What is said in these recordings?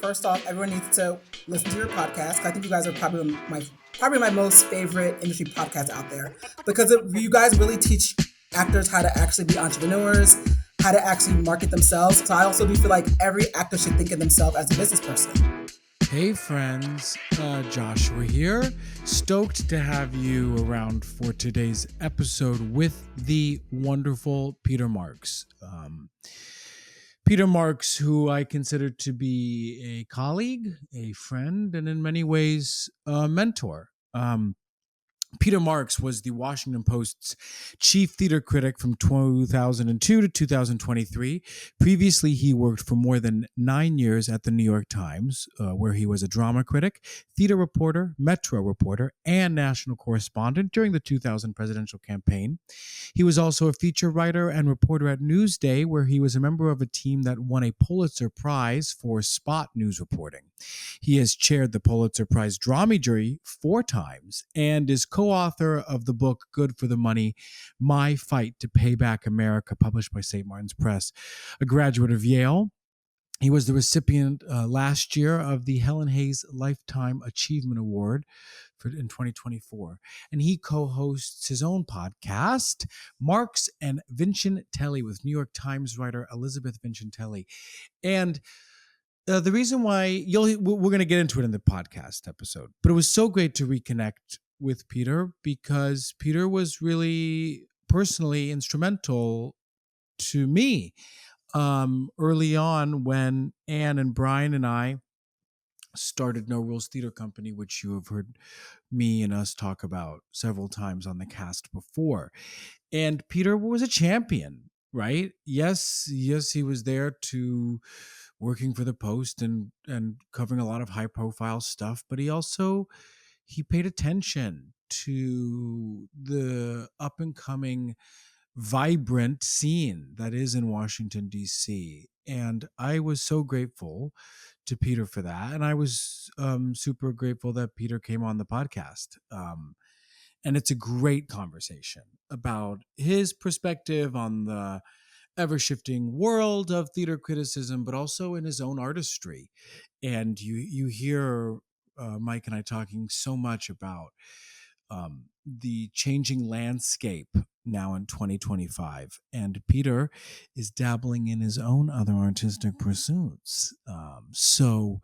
First off, everyone needs to listen to your podcast. I think you guys are probably my most favorite industry podcast out there because you guys really teach actors how to actually be entrepreneurs, how to actually market themselves. So I also do feel like every actor should think of themselves as a business person. Hey friends, Joshua here. Stoked to have you around for today's episode with the wonderful Peter Marks. Peter Marks, who I consider to be a colleague, a friend, and in many ways a mentor. Peter Marks was the Washington Post's chief theater critic from 2002 to 2023. Previously, he worked for more than 9 years at the New York Times, where he was a drama critic, theater reporter, Metro reporter, and national correspondent during the 2000 presidential campaign. He was also a feature writer and reporter at Newsday, where he was a member of a team that won a Pulitzer Prize for spot news reporting. He has chaired the Pulitzer Prize drama jury 4 times and is co-author of the book Good for the Money, My Fight to Pay Back America, published by St. Martin's Press. A graduate of Yale, he was the recipient last year of the Helen Hayes Lifetime Achievement Award in 2024. And he co-hosts his own podcast, Marks and Vincentelli, with New York Times writer Elizabeth Vincentelli. And the reason why we're going to get into it in the podcast episode, but it was so great to reconnect with Peter because Peter was really personally instrumental to me early on when Anne and Brian and I started No Rules Theater Company, which you have heard me and us talk about several times on the cast before. And Peter was a champion, right? Yes, he was there to working for the Post and covering a lot of high profile stuff, but he paid attention to the up and coming vibrant scene that is in Washington, D.C. And I was so grateful to Peter for that. And I was super grateful that Peter came on the podcast. And it's a great conversation about his perspective on the ever-shifting world of theater criticism, but also in his own artistry. And you hear Mike and I talking so much about the changing landscape now in 2025. And Peter is dabbling in his own other artistic pursuits. So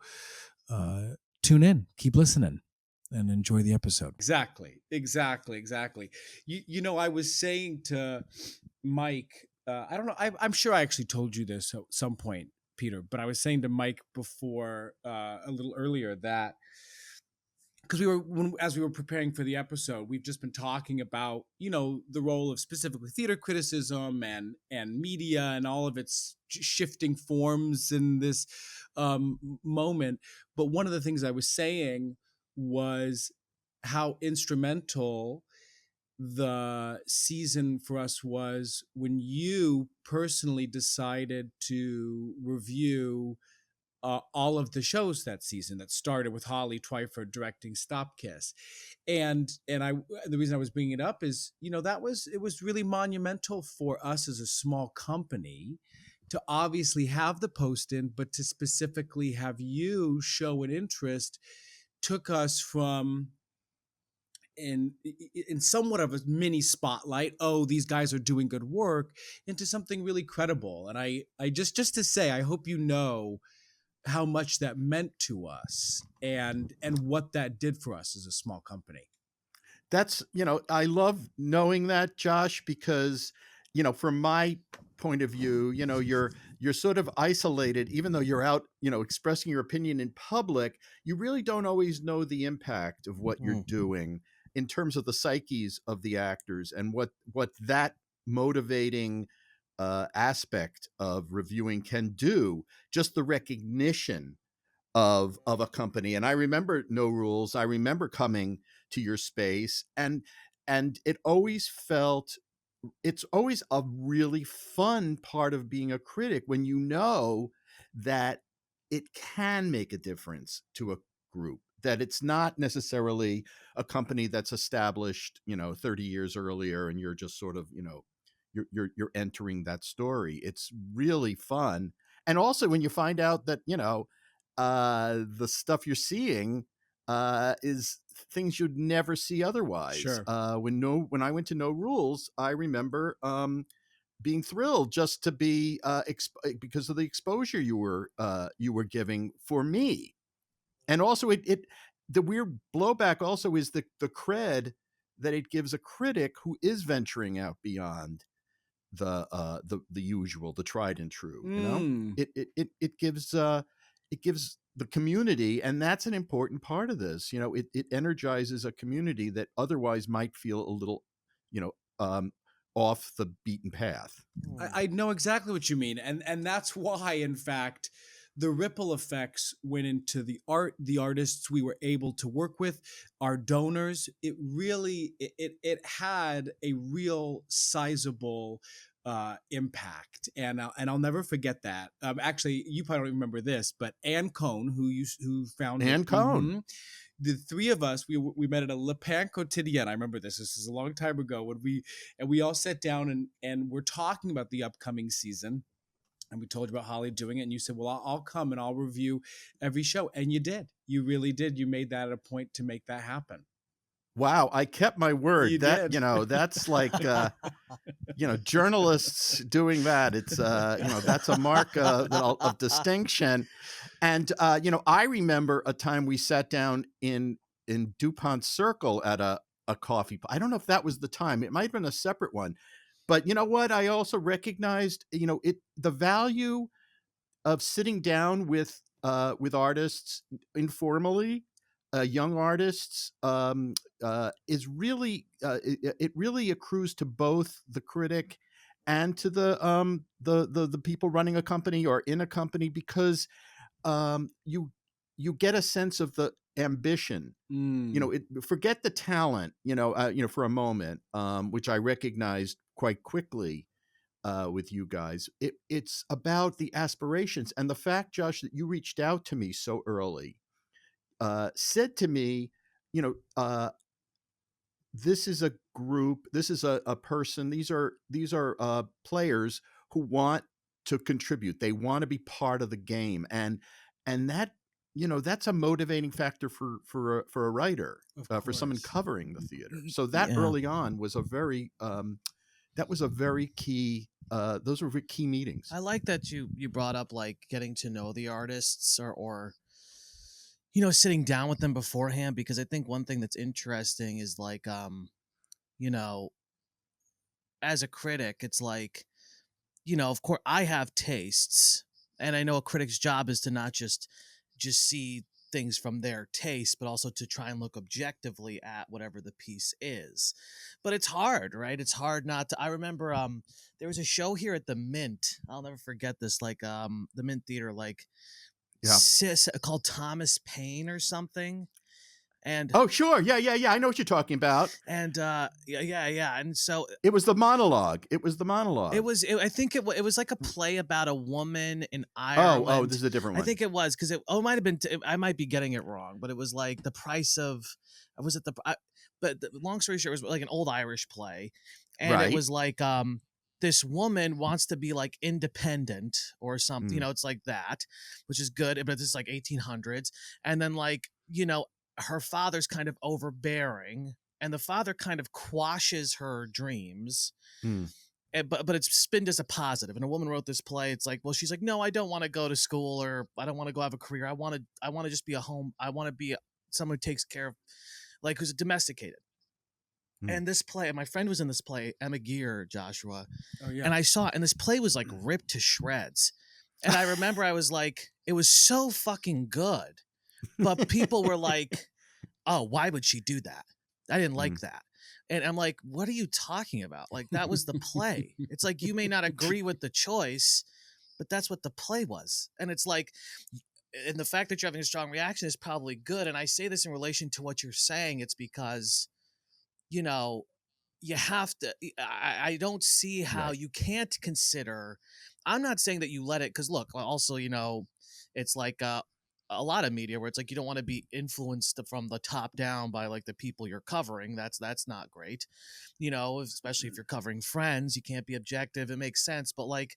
tune in, keep listening, and enjoy the episode. Exactly. I was saying to Mike, I don't know, I'm sure I actually told you this at some point, Peter, but I was saying to Mike before, a little earlier, that because as we were preparing for the episode, we've just been talking about, the role of specifically theater criticism and media and all of its shifting forms in this moment. But one of the things I was saying was how instrumental the season for us was when you personally decided to review all of the shows that season, that started with Holly Twyford directing Stop Kiss. And the reason I was bringing it up is, it was really monumental for us as a small company to obviously have the post in, but to specifically have you show an interest, took us from in somewhat of a mini spotlight, oh, these guys are doing good work, into something really credible. And I just to say, I hope you know how much that meant to us and what that did for us as a small company. That's, I love knowing that, Josh, because, from my point of view, you're sort of isolated, even though you're out, expressing your opinion in public, you really don't always know the impact of what you're doing in terms of the psyches of the actors and what that motivating aspect of reviewing can do. Just the recognition of a company. And I remember No Rules. I remember coming to your space, and it's always a really fun part of being a critic when you know that it can make a difference to a group, that it's not necessarily a company that's established 30 years earlier and you're just sort of you're entering that story. It's really fun. And also when you find out that the stuff you're seeing is things you'd never see otherwise. Sure. When I went to No Rules, I remember being thrilled just to be because of the exposure you were giving for me, and also it the weird blowback also is the cred that it gives a critic who is venturing out beyond the usual, the tried and true. You know, Mm. it gives the community, and that's an important part of this. You know, it energizes a community that otherwise might feel a little, you know, off the beaten path. I know exactly what you mean, and that's why, in fact, the ripple effects went into the artists we were able to work with, our donors. It really it had a real sizable impact, and I'll never forget that. Actually, you probably don't remember this, but Ann Cohn, who founded Ann Cohn. Mhm. The three of us, we met at a Le Pain Quotidien. I remember this. This is a long time ago when we all sat down and we're talking about the upcoming season. And we told you about Holly doing it, and you said, "Well, I'll come and I'll review every show," and you did. You really did. You made that a point to make that happen. Wow, I kept my word. You That did. that's like journalists doing that. It's that's a mark of distinction. And I remember a time we sat down in DuPont Circle at a coffee. I don't know if that was the time. It might have been a separate one. But you know what? I also recognized, the value of sitting down with artists informally, young artists, is really it really accrues to both the critic and to the people running a company or in a company, because you get a sense of the ambition. Mm. Forget the talent, for a moment, which I recognized quite quickly with you guys. It's about the aspirations, and the fact, Josh, that you reached out to me so early, said to me, you know, uh, this is a group, this is a person, these are players who want to contribute. They want to be part of the game, and that that's a motivating factor for a writer, Of for someone course. covering the theater. So that Yeah. early on was a very key. Those were key meetings. I like that you brought up like getting to know the artists, or sitting down with them beforehand, because I think one thing that's interesting is like you know as a critic, it's like, of course I have tastes, and I know a critic's job is to not just see things from their taste, but also to try and look objectively at whatever the piece is. But it's hard, right? It's hard not to. I remember there was a show here at the Mint. I'll never forget this, like the Mint Theater, like Yeah. called Thomas Paine or something. And Oh, sure. Yeah. I know what you're talking about. and yeah, and so It was the monologue. It was the monologue. I think it was like a play about a woman in Ireland. Oh, this is a different one. I think it was, because it might have been. I might be getting it wrong, but it was like the price of. Was it but long story short, it was like an old Irish play, and Right. it was like this woman wants to be like independent or something. Mm. It's like that, which is good, but this is like 1800s, and then like her father's kind of overbearing, and the father kind of quashes her dreams. Mm. But it's spinned as a positive. And a woman wrote this play. It's like, well, she's like, no, I don't want to go to school, or I don't want to go have a career. I want to just be a home. I want to be someone who takes care of, like, who's domesticated. Mm. And this play, and my friend was in this play, Emma Gear, Joshua. Oh yeah. And I saw it, and this play was like ripped to shreds. And I remember I was like, it was so fucking good. But people were like, oh, why would she do that? I didn't like that. And I'm like, what are you talking about? Like, that was the play. It's like, you may not agree with the choice, but that's what the play was. And it's like, and the fact that you're having a strong reaction is probably good. And I say this in relation to what you're saying. It's because, you have to, I don't see how Right. you can't consider. I'm not saying that you let it, because look, also, it's like a lot of media where it's like you don't want to be influenced from the top down by like the people you're covering. That's not great, especially if you're covering Friends. You can't be objective. It makes sense, but like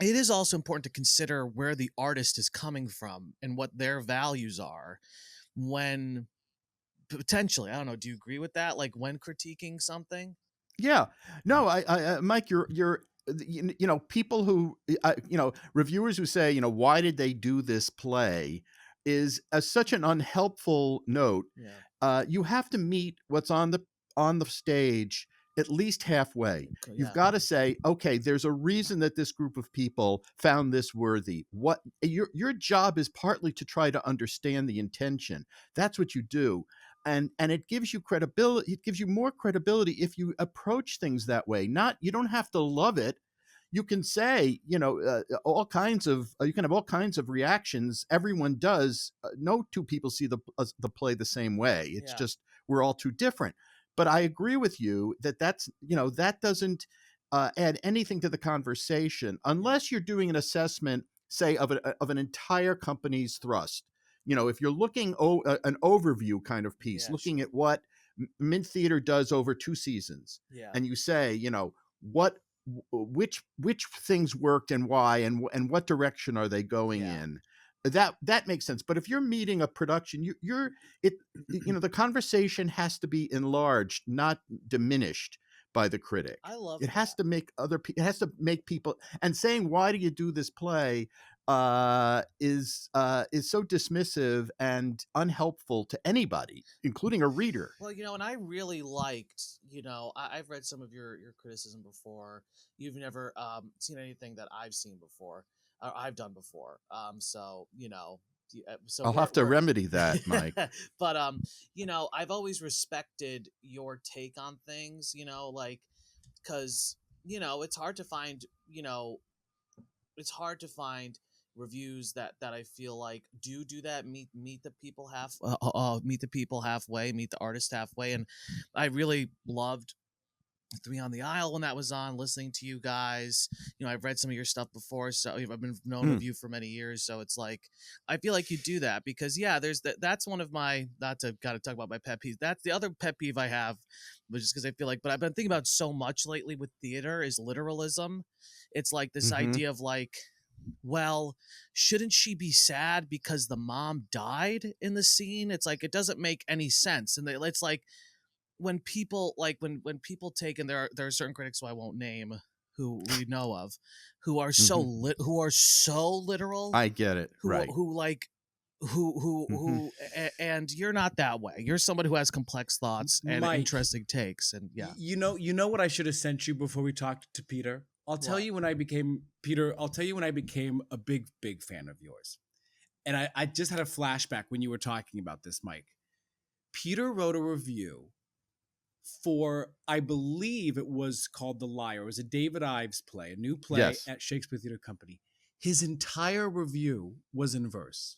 it is also important to consider where the artist is coming from and what their values are when potentially, I don't know, do you agree with that? Like when critiquing something? Yeah. No, Mike, you're, people who, reviewers who say, why did they do this play is such an unhelpful note. Yeah. You have to meet what's on the stage at least halfway. You've Yeah. got to say, okay, there's a reason that this group of people found this worthy. What your job is partly to try to understand the intention. That's what you do. And it gives you credibility. It gives you more credibility if you approach things that way. Not, you don't have to love it. You can say, all kinds of, you can have all kinds of reactions. Everyone does. No two people see the play the same way. It's Yeah. just, we're all too different. But I agree with you that doesn't add anything to the conversation unless you're doing an assessment, say, of an entire company's thrust. If you're looking an overview kind of piece, Yeah, looking sure. at what Mint Theater does over 2 seasons, Yeah. and you say, what which things worked and why, and what direction are they going Yeah. in, that makes sense. But if you're meeting a production, the conversation has to be enlarged, not diminished by the critic. I love It has that. to make it has to make people, and saying, why do you do this play, is so dismissive and unhelpful to anybody, including a reader. Well, and I really liked, I've read some of your criticism before. You've never seen anything that I've seen before, or I've done before. So, so I'll have to we're remedy that, Mike. but I've always respected your take on things, like, because it's hard to find, it's hard to find reviews that I feel like do that, meet the people meet the people halfway, meet the artist halfway. And I really loved Three on the Aisle when that was on, listening to you guys. I've read some of your stuff before, so I've been known of you for many years, so it's like I feel like you do that because there's that's one of my, not to kind of talk about my pet peeves, that's the other pet peeve I have, which is because I feel like, but I've been thinking about so much lately with theater, is literalism. It's like this idea of like, well, shouldn't she be sad because the mom died in the scene? It's like, it doesn't make any sense. And it's like, when people when people take, and there are certain critics who I won't name, who we know of, who are so literal. I get it. Right. And you're not that way. You're somebody who has complex thoughts and Mike, interesting takes. And yeah, you know what I should have sent you before we talked to Peter? I'll tell you when I became a big fan of yours. And I just had a flashback when you were talking about this, Mike. Peter wrote a review for, I believe it was called The Liar. It was a David Ives play, a new play at Shakespeare Theatre Company. His entire review was in verse.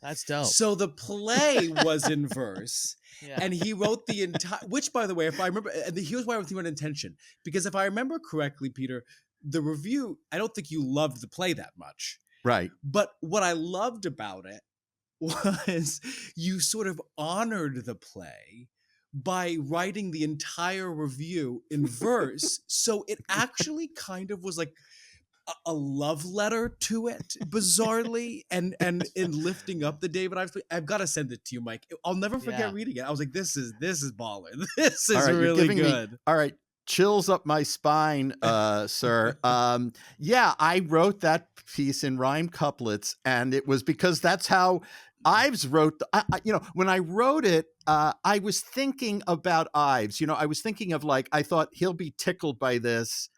that's dope. So the play was in verse, and he wrote the entire, which, by the way, if I remember, and here's why I think about intention, because if I remember correctly, Peter, the review, I don't think you loved the play that much. Right. But what I loved about it was you sort of honored the play by writing the entire review in verse. So it actually kind of was like a love letter to it, bizarrely, and in lifting up the David Ives play. I've got to send it to you, Mike. I'll never forget reading it. I was like, this is baller. This is really good. All right. Chills up my spine, sir. I wrote that piece in rhyme couplets, and it was because that's how Ives wrote. When I wrote it, I was thinking about Ives. I was thinking of, like, I thought he'll be tickled by this,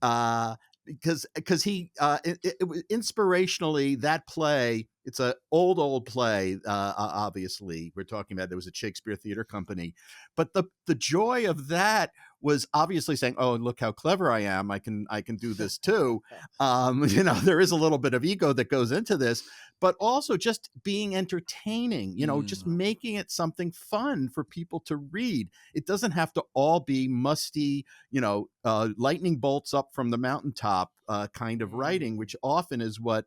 because he it was inspirationally, that play. It's a old play. Obviously, we're talking about, there was a Shakespeare Theatre Company, but the joy of that was obviously saying, "Oh, look how clever I am! I can do this too." There is a little bit of ego that goes into this, but also just being entertaining. Just making it something fun for people to read. It doesn't have to all be musty, lightning bolts up from the mountaintop kind of writing, which often is what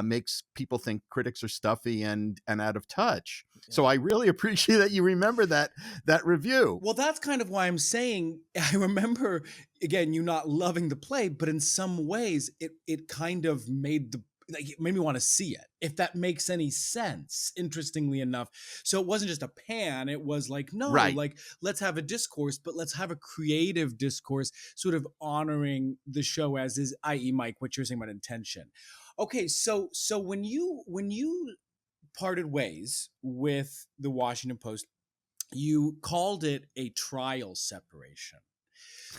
makes people think critics are stuffy and out of touch. So I really appreciate that you remember that review. Well, that's kind of why I'm saying I remember, again, you not loving the play, but in some ways it kind of made it made me want to see it, if that makes any sense, interestingly enough. So it wasn't just a pan, it was like, no, Right. like, let's have a discourse, but let's have a creative discourse, sort of honoring the show as is, i.e. Mike, what you're saying about intention. Okay, so when you parted ways with the Washington Post, you called it a trial separation.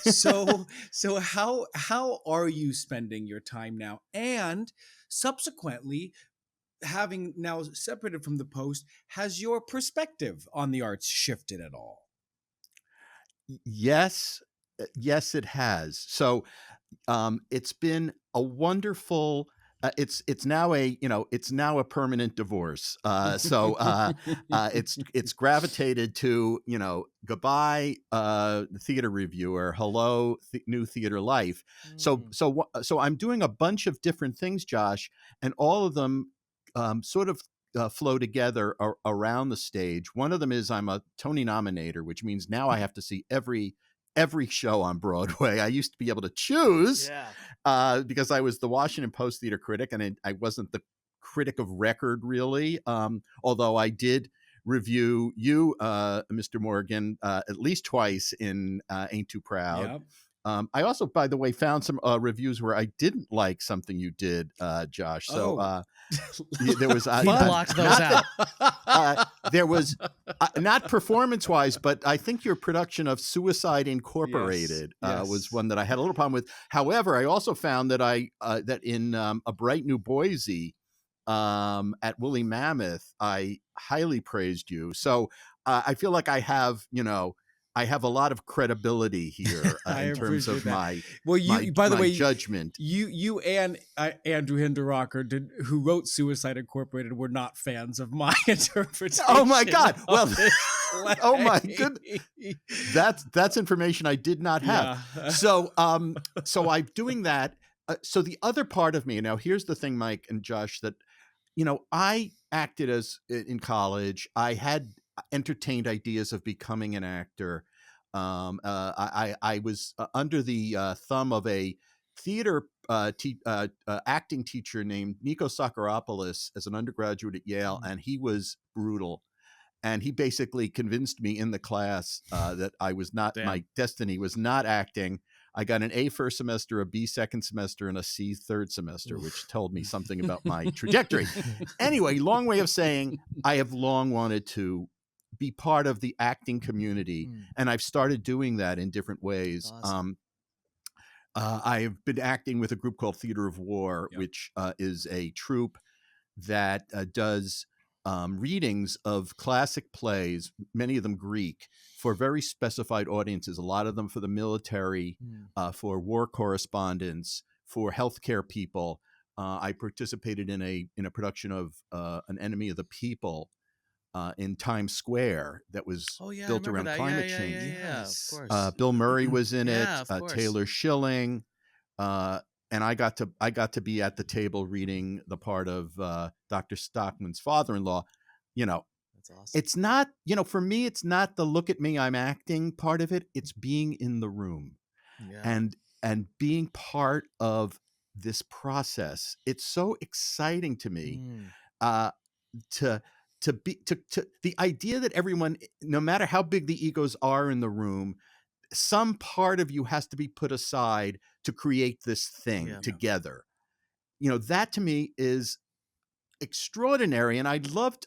So how are you spending your time now? And subsequently, having now separated from the Post, has your perspective on the arts shifted at all? Yes, it has. So it's been a wonderful. It's now a permanent divorce. It's gravitated to goodbye, the theater reviewer, hello, new theater life. So I'm doing a bunch of different things, Josh, and all of them sort of flow together around the stage. One of them is I'm a Tony nominator, which means now I have to see every show on Broadway. I used to be able to choose because I was the Washington Post theater critic, and I wasn't the critic of record, really. Although I did review you, Mr. Morgan, at least twice in Ain't Too Proud. Yep. I also, by the way, found some reviews where I didn't like something you did, Josh. So there was he blocked those out. There was not performance-wise, but I think your production of Suicide Incorporated was one that I had a little problem with. However, I also found that that in A Bright New Boise at Woolly Mammoth, I highly praised you. So I feel like I have a lot of credibility here in terms of my judgment. You and Andrew Hinderocker, who wrote Suicide Incorporated, were not fans of my interpretation. Oh my God! Well, oh my goodness, that's information I did not have. Yeah. So I'm doing that. So the other part of me now, here's the thing, Mike and Josh, that I acted in college. I had entertained ideas of becoming an actor. I was under the thumb of a theater acting teacher named Nico Sakharopoulos as an undergraduate at Yale, and he was brutal. And he basically convinced me in the class that I was not, my destiny was not acting. I got an A first semester, a B second semester, and a C third semester, which told me something about my trajectory. Anyway, long way of saying I have long wanted to be part of the acting community, and I've started doing that in different ways. Awesome. I've been acting with a group called Theater of War, which is a troupe that does readings of classic plays, many of them Greek, for very specified audiences, a lot of them for the military, for war correspondents, for healthcare people. I participated in a production of An Enemy of the People in Times Square that was built around climate change. Yeah, of course. Bill Murray was in it, of Taylor Schilling, and I got to be at the table reading the part of Dr. Stockman's father-in-law. That's awesome. It's not, for me, it's not the look at me, I'm acting part of it. It's being in the room and being part of this process. It's so exciting to me to the idea that everyone, no matter how big the egos are in the room, some part of you has to be put aside to create this thing together. That to me is extraordinary. And I love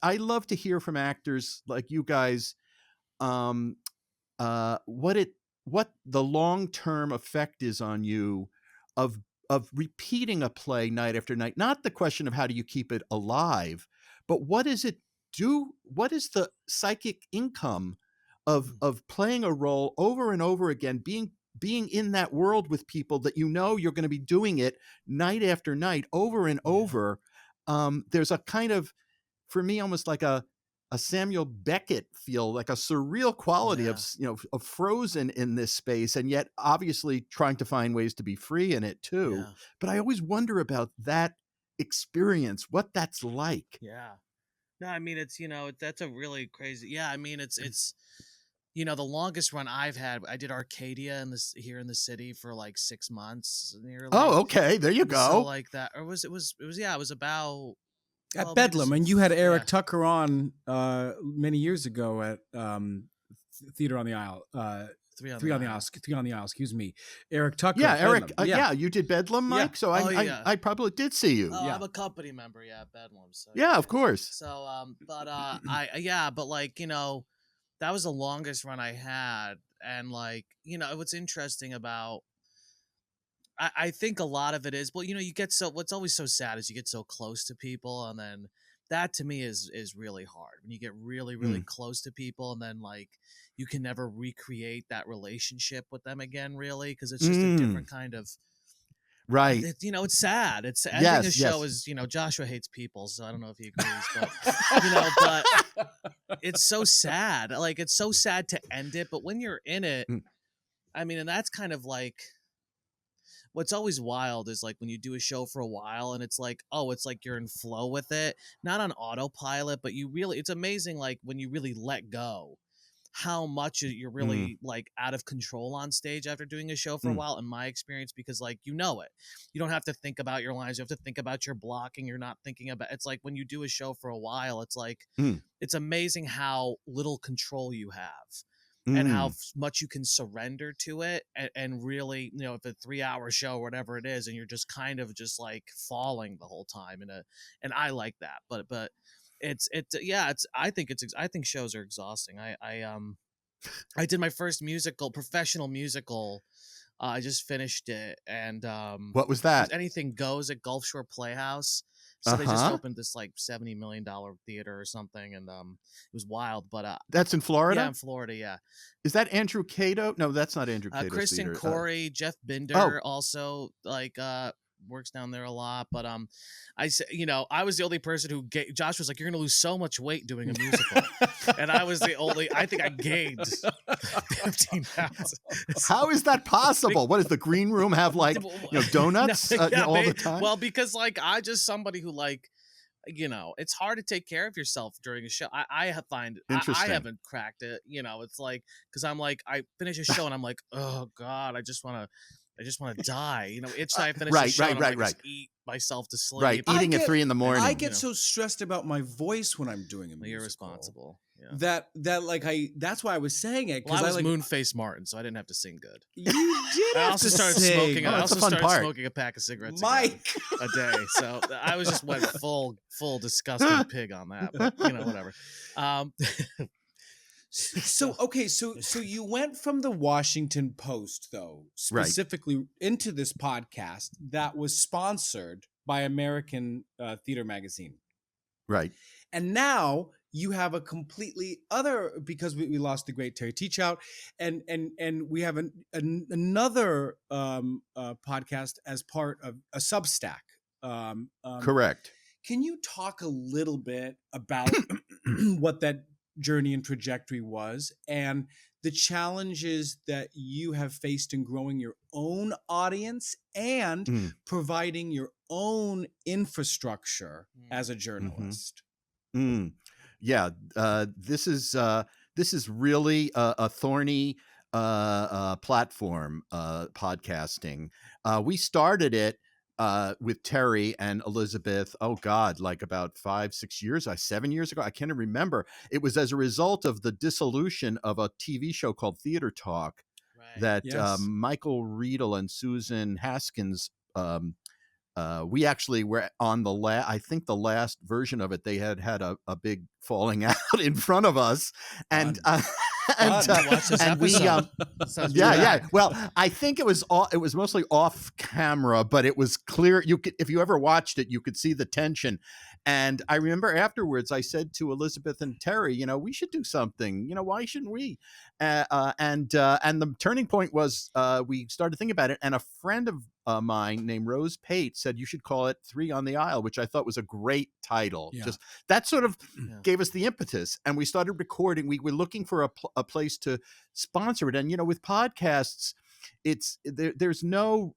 to hear from actors like you guys, what the long-term effect is on you of repeating a play night after night. Not the question of how do you keep it alive, but what does it do? What is the psychic income of playing a role over and over again, being in that world with people that you're going to be doing it night after night over and over. There's a kind of, for me, almost like a Samuel Beckett feel, like a surreal quality of frozen in this space, and yet obviously trying to find ways to be free in it too. But I always wonder about that experience what that's like. Yeah. No, I mean, it's, that's a really crazy. Yeah. I mean, it's, the longest run I've had, I did Arcadia here in the city for like 6 months nearly. Oh, okay. There you So go. like that, or it was about At maybe Bedlam, and you had Eric yeah. Tucker on many years ago at Theater on the Isle. Three on the Isle. Excuse me, Eric Tucker. Yeah, at Eric. Bedlam. Yeah, you did Bedlam, Mike. Yeah. So I probably did see you. Oh, Yeah. I'm a company member. Yeah, at Bedlam. So Yeah, of course. So but like that was the longest run I had, and like what's interesting about. I think a lot of it is, well, you get what's always so sad is you get so close to people, and then that to me is really hard when you get really, really close to people, and then like you can never recreate that relationship with them again, really, because it's just a different kind of. Right. It's sad. It's ending Yes, a show is, Joshua hates people, so I don't know if he agrees, but but it's so sad. Like it's so sad to end it, but when you're in it, I mean, and that's kind of like. What's always wild is like when you do a show for a while and it's like, oh, it's like you're in flow with it, not on autopilot, but it's amazing. Like when you really let go, how much you're really like out of control on stage after doing a show for a while, in my experience, because like, you don't have to think about your lines. You have to think about your blocking. You're not thinking about, it's like when you do a show for a while, it's like, it's amazing how little control you have. And how much you can surrender to it, and really, if a 3-hour show or whatever it is, and you're just kind of just like falling the whole time, and I like that, but I think shows are exhausting. I did my first professional musical. I just finished it, and what was that? Anything Goes at Gulf Shore Playhouse. So they just opened this like $70 million theater or something, and it was wild. But that's in Florida. Yeah, in Florida. Yeah. Is that Andrew Cato? No, that's not Andrew Cato's Kristen theater. Corey, Jeff Binder also like works down there a lot. But I was the only person who Josh was like, you're gonna lose so much weight doing a musical, and I was the only. I think I gained 15 pounds. How is that possible? What does the green room have, like donuts all the time? Well, because like I just somebody who like. It's hard to take care of yourself during a show. I find I haven't cracked it. It's like, because I'm like, I finish a show and I'm like, oh God, I just want to die. Each time I finish a show, I'm like, just eat myself to sleep. Right, eating at 3 a.m. I get so stressed about my voice when I'm doing a musical. You're responsible. Yeah. That like that's why I was saying it. Well, I was Moonface Martin, so I didn't have to sing good. You did. I also started smoking. I also started part. smoking a pack of cigarettes Mike a day. So I was just went full disgusting pig on that. But whatever. So you went from the Washington Post, though, specifically into this podcast that was sponsored by American Theater Magazine. Right. And now you have a completely other, because we lost the great Terry Teachout, and we have another podcast as part of a Substack. Correct. Can you talk a little bit about what that journey and trajectory was, and the challenges that you have faced in growing your own audience and providing your own infrastructure as a journalist? Yeah, this is really a thorny platform, podcasting. We started it with Terry and Elizabeth, oh God, like about 7 years ago. I can't even remember. It was as a result of the dissolution of a TV show called Theater Talk that Michael Riedel and Susan Haskins, we actually were on I think the last version of it, they had a big falling out in front of us. And and we well, I think it was mostly off camera, but it was clear. If you ever watched it, you could see the tension. And I remember afterwards I said to Elizabeth and Terry, we should do something, why shouldn't we? And the turning point was we started thinking about it, and a friend of mine named Rose Pate said you should call it 3 on the Aisle, which I thought was a great title. Just that sort of gave us the impetus, and we started recording. We were looking for a place to sponsor it, and with podcasts, there's no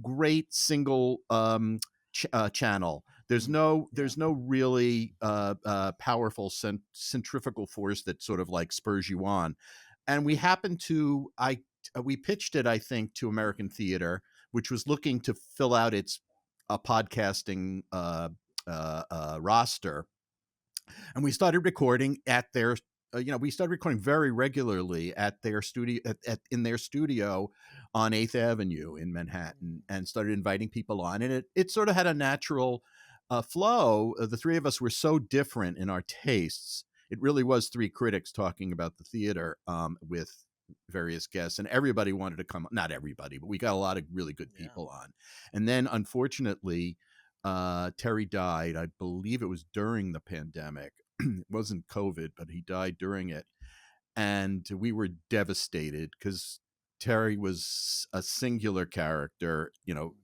great single channel. There's Mm, no yeah. there's no really powerful centrifugal force that sort of like spurs you on. And we happened to we pitched it, I think, to American Theater, which was looking to fill out its podcasting roster, and we started recording at their we started recording very regularly at their studio in their studio on 8th Avenue in Manhattan, and started inviting people on, and it sort of had a natural flow. The three of us were so different in our tastes. It really was three critics talking about the theater, with various guests, and everybody wanted to come. Not everybody, but we got a lot of really good Yeah. people on. And then unfortunately, Terry died. I believe it was during the pandemic. It wasn't COVID, but he died during it. And we were devastated because Terry was a singular character,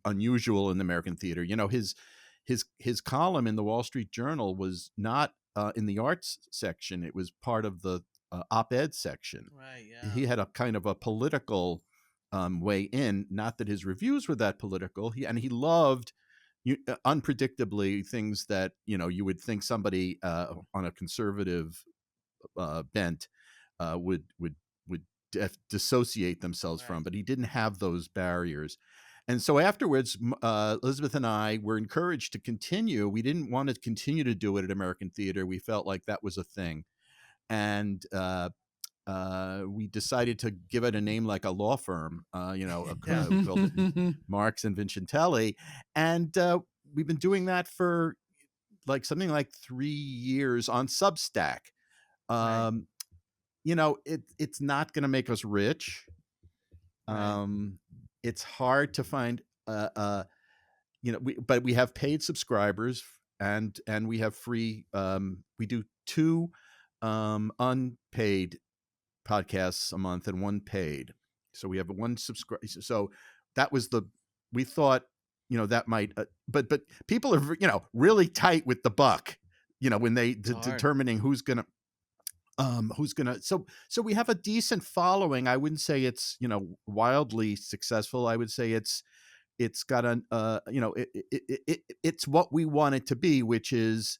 unusual in the American theater. His column in the Wall Street Journal was not in the arts section. It was part of the op-ed section. Right. He Yeah. had a kind of a political way in. Not that his reviews were that political. He loved unpredictably things that you would think somebody on a conservative bent would dissociate themselves from, Right. but he didn't have those barriers. And so afterwards, Elizabeth and I were encouraged to continue. We didn't want to continue to do it at American Theater. We felt like that was a thing, and we decided to give it a name like a law firm. Yeah. We called it Marks and Vincitelli, and we've been doing that for like something like 3 years on Substack. Right. Um, it's not going to make us rich. Right. It's hard to find, but we have paid subscribers, and we have free. We do two unpaid podcasts a month and one paid. So we have one subscribe. So that was we thought, that might, but people are, really tight with the buck, when they Hard. determining who's gonna. So we have a decent following. I wouldn't say it's, wildly successful. I would say it's got an, it's what we want it to be, which is,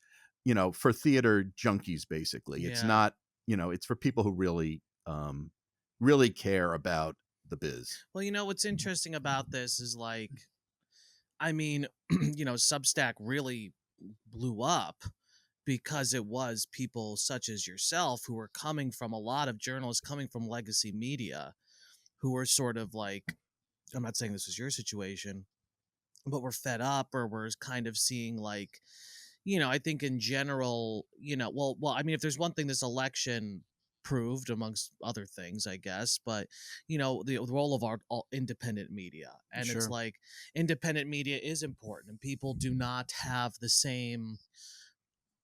for theater junkies, basically. It's Yeah. not, it's for people who really care about the biz. Well, what's interesting about this is like, I mean, Substack really blew up because it was people such as yourself who were coming from a lot of journalists coming from legacy media who were sort of like, I'm not saying this was your situation, but we're fed up or we're kind of seeing like, I think in general, I mean, if there's one thing this election proved amongst other things, I guess, but the role of our all independent media, and it's Sure. like independent media is important, and people do not have the same,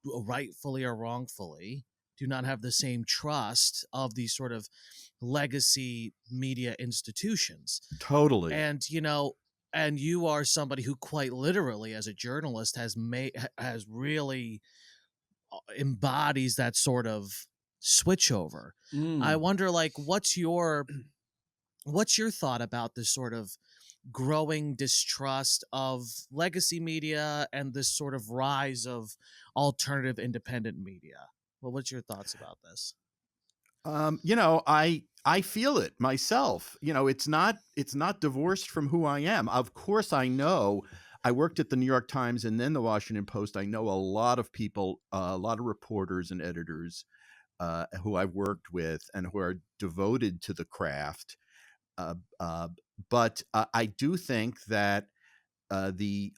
rightfully or wrongfully, do not have the same trust of these sort of legacy media institutions. Totally. And and you are somebody who quite literally as a journalist has really embodies that sort of switch over. I wonder, like, what's your thought about this sort of growing distrust of legacy media and this sort of rise of alternative independent media? Well, what's your thoughts about this? I feel it myself. It's not divorced from who I am. Of course, I know. I worked at the New York Times and then the Washington Post. I know a lot of people, a lot of reporters and editors who I've worked with and who are devoted to the craft. But I do think that the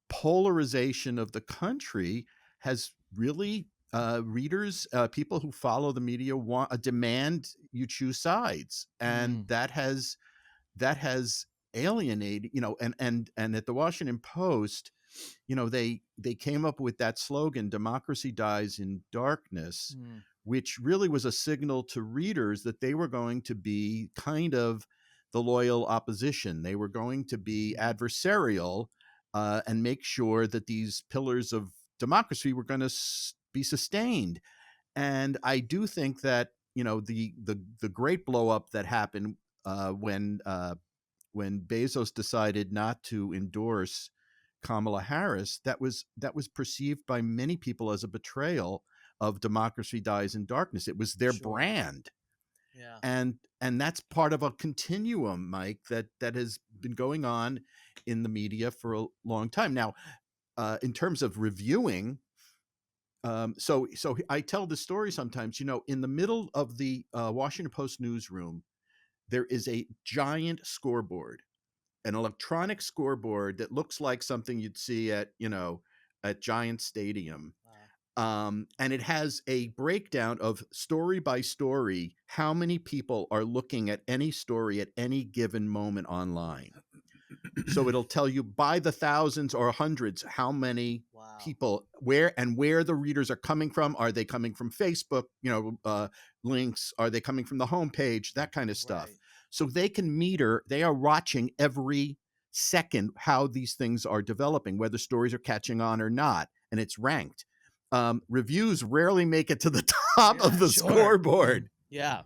polarization of the country has really readers, people who follow the media want demand you choose sides, and that has alienated. And at the Washington Post, they came up with that slogan, "Democracy dies in darkness," which really was a signal to readers that they were going to be kind of the loyal opposition. They were going to be adversarial and make sure that these pillars of democracy were going to be sustained. And I do think that the great blow up that happened when when Bezos decided not to endorse Kamala Harris, that was perceived by many people as a betrayal of Democracy Dies in Darkness. It was their Sure. brand. Yeah. And that's part of a continuum, Mike, that has been going on in the media for a long time now. In terms of reviewing, so I tell the story sometimes. In the middle of the Washington Post newsroom, there is a giant scoreboard, an electronic scoreboard that looks like something you'd see at Giant Stadium. And it has a breakdown of story by story, how many people are looking at any story at any given moment online. So it'll tell you by the thousands or hundreds how many people, where the readers are coming from. Are they coming from Facebook, links? Are they coming from the homepage? That kind of stuff. Right. So they can meter, they are watching every second how these things are developing, whether stories are catching on or not, and it's ranked. Reviews rarely make it to the top of the scoreboard. Yeah.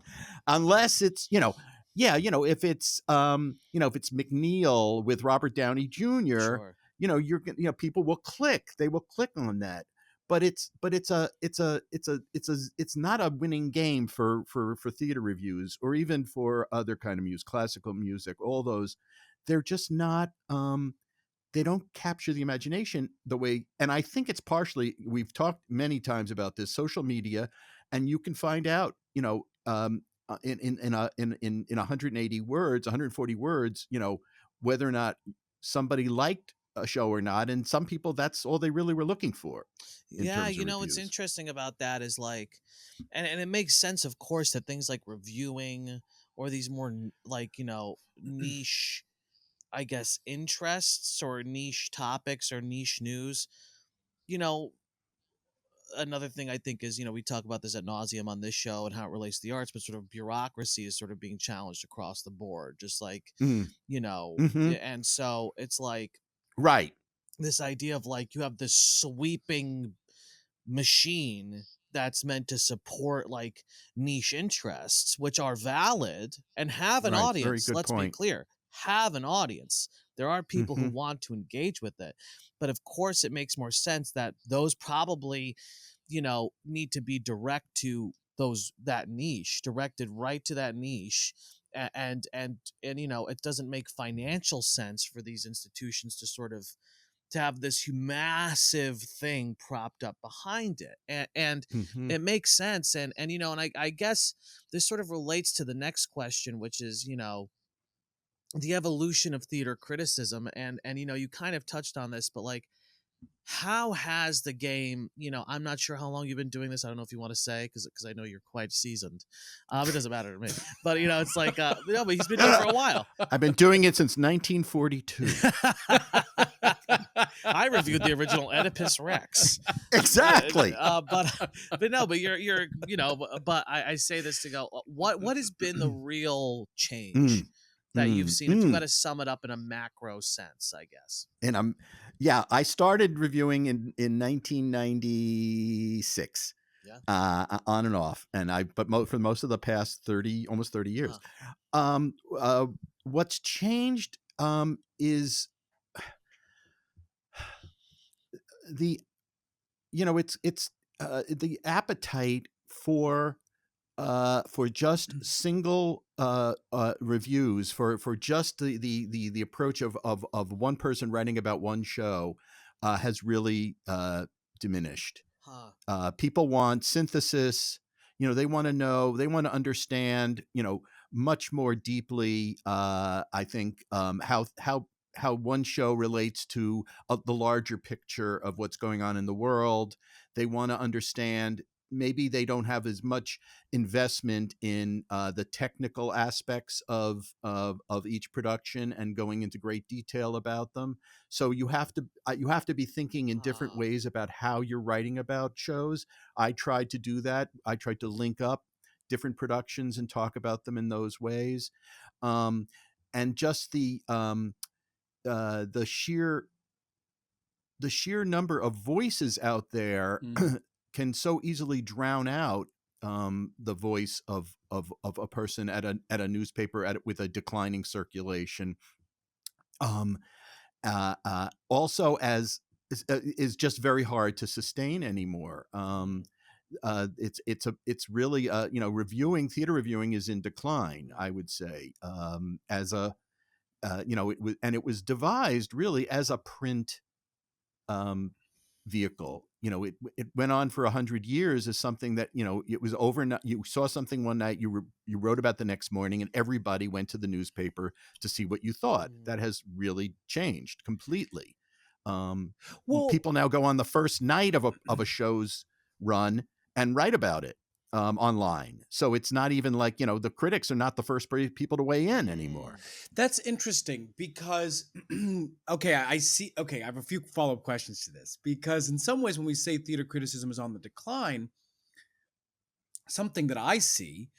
Unless it's, if it's McNeil with Robert Downey Jr., Sure. people will click. They will click on that. But it's not a winning game for theater reviews, or even for other kind of music, classical music. All those, they're just not. They don't capture the imagination the way, and I think it's partially, we've talked many times about this, social media, and you can find out, in 180 words, 140 words, whether or not somebody liked a show or not, and some people, that's all they really were looking for. Yeah, what's interesting about that is and it makes sense, of course, that things like reviewing or these more niche, I guess, interests or niche topics or niche news. Another thing I think is, we talk about this ad nauseum on this show and how it relates to the arts, but sort of bureaucracy is sort of being challenged across the board, just and so it's right, this idea of you have this sweeping machine that's meant to support niche interests, which are valid and have an audience. Let's be clear, have an audience. There are people who want to engage with it, but of course it makes more sense that those probably, need to be direct to that niche, directed right to that niche. And it doesn't make financial sense for these institutions to have this massive thing propped up behind it. And it makes sense. And I guess this sort of relates to the next question, which is, the evolution of theater criticism. And you kind of touched on this, but how has the game, I'm not sure how long you've been doing this. I don't know if you want to say, because I know you're quite seasoned. It doesn't matter to me. But, it's but he's been doing it for a while. I've been doing it since 1942. I reviewed the original Oedipus Rex. Exactly. But you're but I say this to go, what has been the real change that you've seen? If you've got to sum it up in a macro sense, I guess. And I started reviewing in 1996. Yeah. On and off, and for most of the past almost 30 years. What's changed is the the appetite for just single reviews, for just the approach of one person writing about one show has really diminished. People want synthesis. They want to understand, much more deeply, I think, how one show relates to the larger picture of what's going on in the world. They want to understand, maybe they don't have as much investment in the technical aspects of each production and going into great detail about them. So you have to be thinking in different ways about how you're writing about shows. I tried to do that. I tried to link up different productions and talk about them in those ways. And just the sheer number of voices out there can so easily drown out the voice of a person at a newspaper with a declining circulation. Um, Also, as is just very hard to sustain anymore. It's really theater reviewing is in decline, I would say, as a it was devised really as a print um, vehicle. It went on for 100 years as something that it was overnight. You saw something one night, you wrote about the next morning, and everybody went to the newspaper to see what you thought. That has really changed completely. Um, Well, People now go on the first night of a show's run and write about it online. So it's not even like the critics are not the first people to weigh in anymore. that's interesting because, okay, I see. Okay, I have a few follow-up questions to this because, in some ways, when we say theater criticism is on the decline, something that I see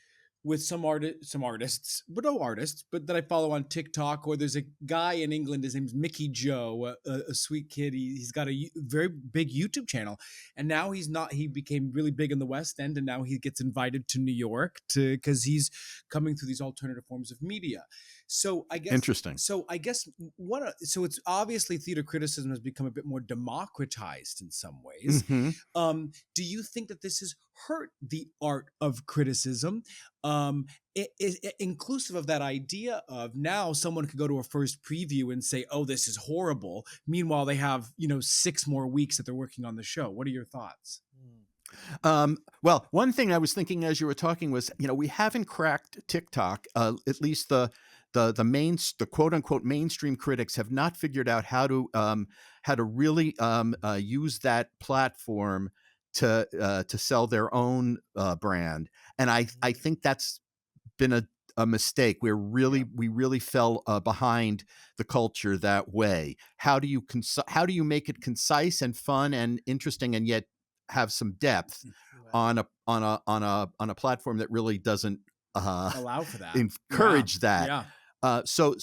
with some artists, but no artists, but that I follow on TikTok, or there's a guy in England, his name's Mickey Joe, a sweet kid. He's got a very big YouTube channel, and now he became really big in the West End, and now he gets invited to New York because he's coming through these alternative forms of media. So I guess Interesting. so it's obviously theater criticism has become a bit more democratized in some ways. Hmm. Do you think that this has hurt the art of criticism? Inclusive of that idea of now someone could go to a first preview and say, "Oh, this is horrible." Meanwhile, they have 6 more weeks that they're working on the show. What are your thoughts? Well, one thing I was thinking as you were talking was, we haven't cracked TikTok. At least the quote unquote mainstream critics have not figured out how to really use that platform to sell their own brand. And I think that's been a mistake. We really fell behind the culture that way. How do you make it concise and fun and interesting and yet have some depth Right. on a platform that really doesn't Allow for that. encourage that? Yeah. So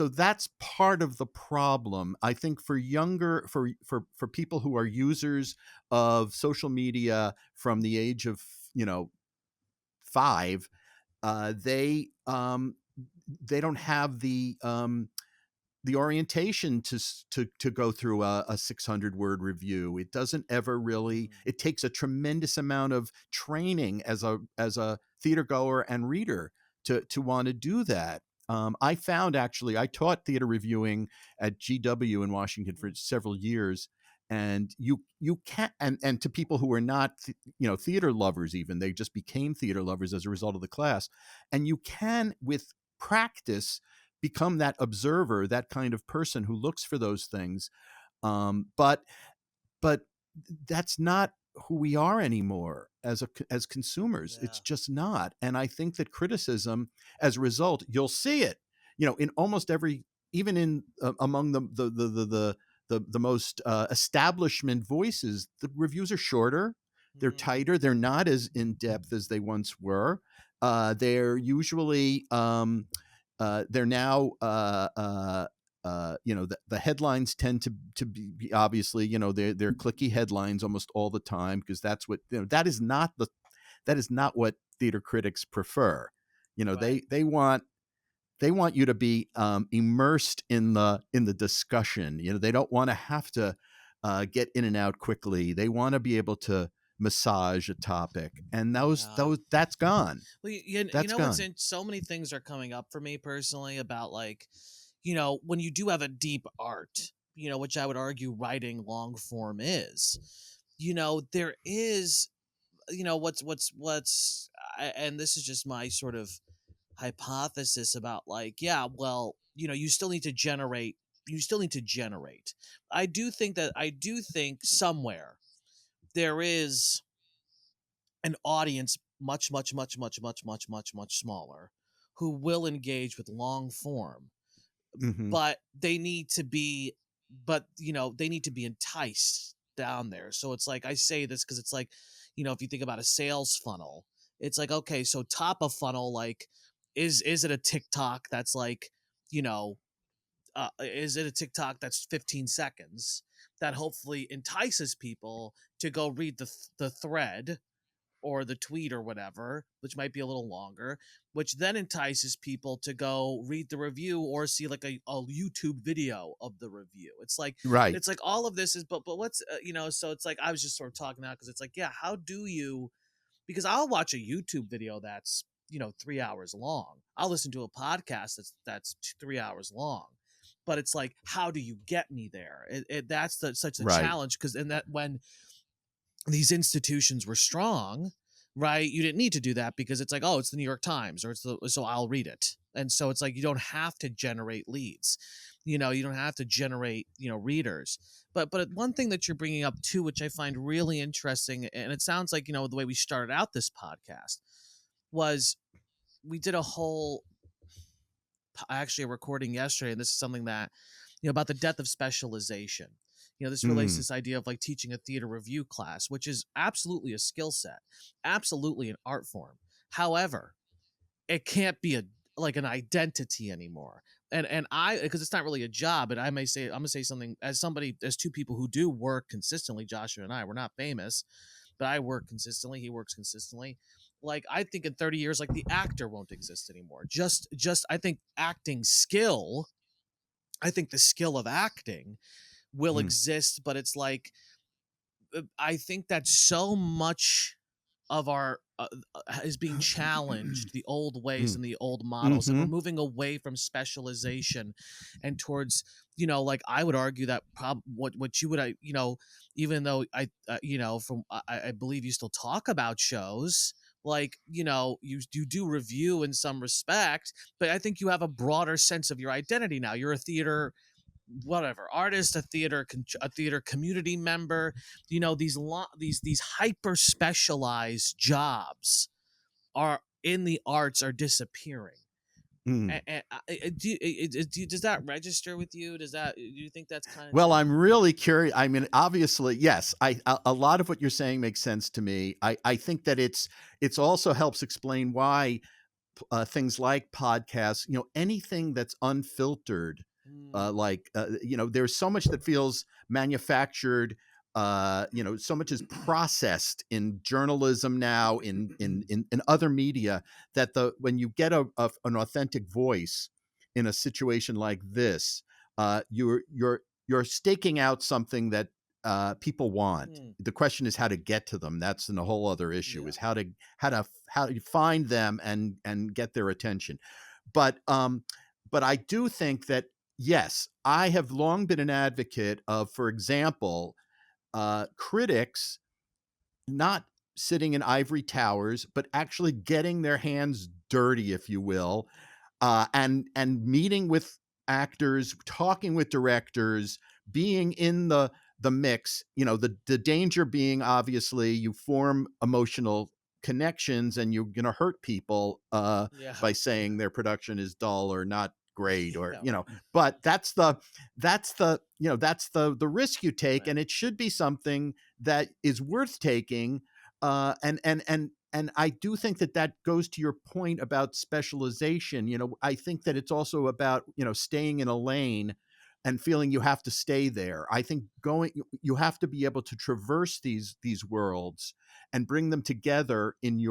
that's part of the problem. I think for people who are users of social media from the age of 5, they don't have the orientation to go through a 600-word review. It doesn't ever really. It takes a tremendous amount of training as a theater goer and reader to want to do that. I found, actually, I taught theater reviewing at GW in Washington for several years, and you can't, and to people who are not theater lovers, even, they just became theater lovers as a result of the class, and you can, with practice, become that observer, that kind of person who looks for those things. But that's not who we are anymore as consumers. Yeah. It's just not. And I think that criticism, as a result, you'll see it, in almost every, even in among the most establishment voices, the reviews are shorter, they're tighter, they're not as in depth as they once were. They're usually they're now the headlines tend to be obviously, they're clicky headlines almost all the time, because that's what, that is not what theater critics prefer. Right. They want you to be immersed in the discussion. They don't want to have to get in and out quickly. They want to be able to massage a topic, and those that's gone. Well, you That's know gone. what's in, so many things are coming up for me personally about, like, when you do have a deep art, which I would argue writing long form is, there is, and this is just my sort of hypothesis about, like, yeah, well, you still need to generate. I do think somewhere there is an audience much smaller who will engage with long form, Hmm. but they need to be enticed down there. So it's like, I say this because it's like, if you think about a sales funnel, it's like, okay, so top of funnel, like, is it a TikTok that's like, is it a TikTok that's 15 seconds that hopefully entices people to go read the thread, or the tweet or whatever, which might be a little longer, which then entices people to go read the review or see like a YouTube video of the review. It's like Right. all of this is, but what's so it's like I was just sort of talking out because it's like, yeah, how do you? Because I'll watch a YouTube video that's 3 hours long. I'll listen to a podcast that's 3 hours long. But it's like, how do you get me there? That's such a Right. challenge because when these institutions were strong, right? You didn't need to do that because it's like, oh, it's the New York Times or so I'll read it. And so it's like, you don't have to generate leads, you don't have to generate, readers. But one thing that you're bringing up too, which I find really interesting, and it sounds like, the way we started out this podcast was we did actually a recording yesterday. And this is something that, about the death of specialization. This relates to this idea of like teaching a theater review class, which is absolutely a skill set, absolutely an art form. However, it can't be like an identity anymore. And because it's not really a job, and I'm gonna say something as two people who do work consistently. Joshua and I, we're not famous, but I work consistently. He works consistently. Like, I think in 30 years, like, the actor won't exist anymore. Just I think acting skill. I think the skill of acting will exist, but it's like, I think that so much of our is being challenged, the old ways and the old models, and we're moving away from specialization and towards, like, I would argue that what you would, even though I believe you still talk about shows, like, you do review in some respect, but I think you have a broader sense of your identity now. You're a theater artist, a theater community member. These hyper specialized jobs are in the arts are disappearing. And does that register with you? Do you think that's kind of? Well, I'm really curious. I mean, obviously, yes. A lot of what you're saying makes sense to me. I think that it's also helps explain why things like podcasts, anything that's unfiltered, there's so much that feels manufactured. So much is processed in journalism now, in other media, that when you get an authentic voice in a situation like this, you're staking out something that people want. The question is how to get to them. That's a whole other issue. Is how you find them and get their attention. But I do think that, yes, I have long been an advocate of, for example, critics not sitting in ivory towers, but actually getting their hands dirty, if you will, and meeting with actors, talking with directors, being in the mix. The danger being, obviously, you form emotional connections and you're going to hurt people by saying their production is dull or not great, or but that's the risk you take, and it should be something that is worth taking. And I do think that goes to your point about specialization. I think that it's also about, staying in a lane and feeling you have to stay there. I think you have to be able to traverse these worlds and bring them together in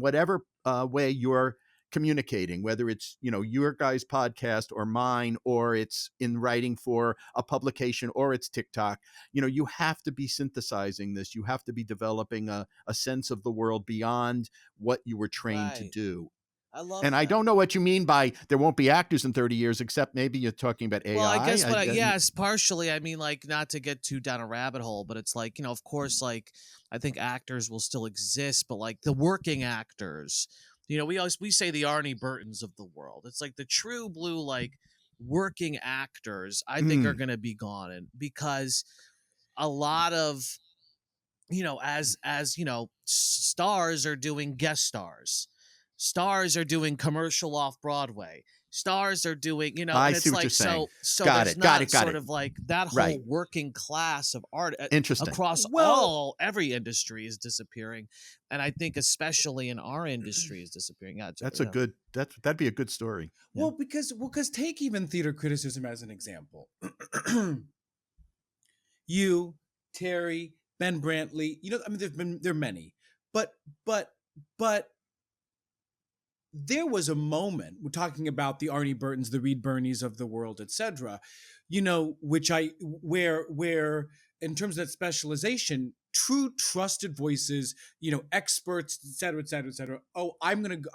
whatever way you're communicating, whether it's, your guys' podcast or mine, or it's in writing for a publication, or it's TikTok. You have to be synthesizing this. You have to be developing a sense of the world beyond what you were trained to do. I love and that. I don't know what you mean by there won't be actors in 30 years, except maybe you're talking about AI. Well, I guess yes, partially. I mean, like, not to get too down a rabbit hole, but it's like, of course, like, I think actors will still exist, but like the working actors, we say the Arnie Burtons of the world. It's like the true blue, like, working actors, I think are going to be gone. And because a lot of, as stars are doing guest stars, stars are doing commercial off Broadway, stars are doing, I and see it's what like, you're saying. so Got there's it. not Got it. sort of like that whole Right. working class of art Interesting. across every industry is disappearing. And I think especially in our industry is disappearing. Yeah, that'd be a good story. Well, because take even theater criticism as an example. You, Terry, Ben Brantley, there are many, but but but there was a moment, we're talking about the Arnie Burtons, the Reed Bernies of the world, etc., which where in terms of that specialization, true trusted voices, experts, etc., etc., etc. Oh, I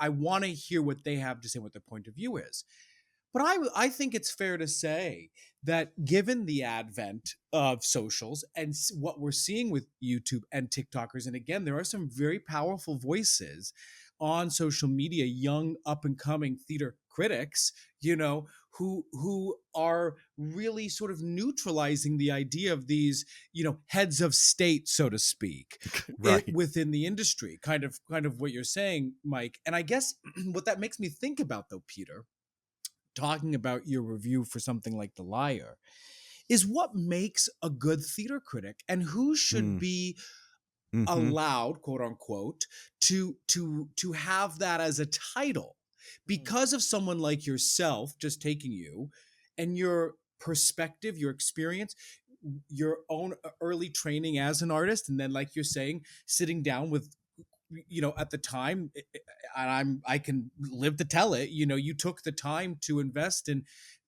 want to hear what they have to say, what their point of view is. But I think it's fair to say that given the advent of socials and what we're seeing with YouTube and TikTokers, and again, there are some very powerful voices on social media, young up and coming theater critics, who are really sort of neutralizing the idea of these, heads of state, so to speak, Right. within the industry, kind of what you're saying, Mike. And I guess what that makes me think about, though, Peter, talking about your review for something like The Liar, is what makes a good theater critic, and who should be allowed, quote unquote, to have that as a title, because of someone like yourself just taking you and your perspective, your experience, your own early training as an artist, and then, like you're saying, sitting down with, at the time, and I can live to tell it, you took the time to invest in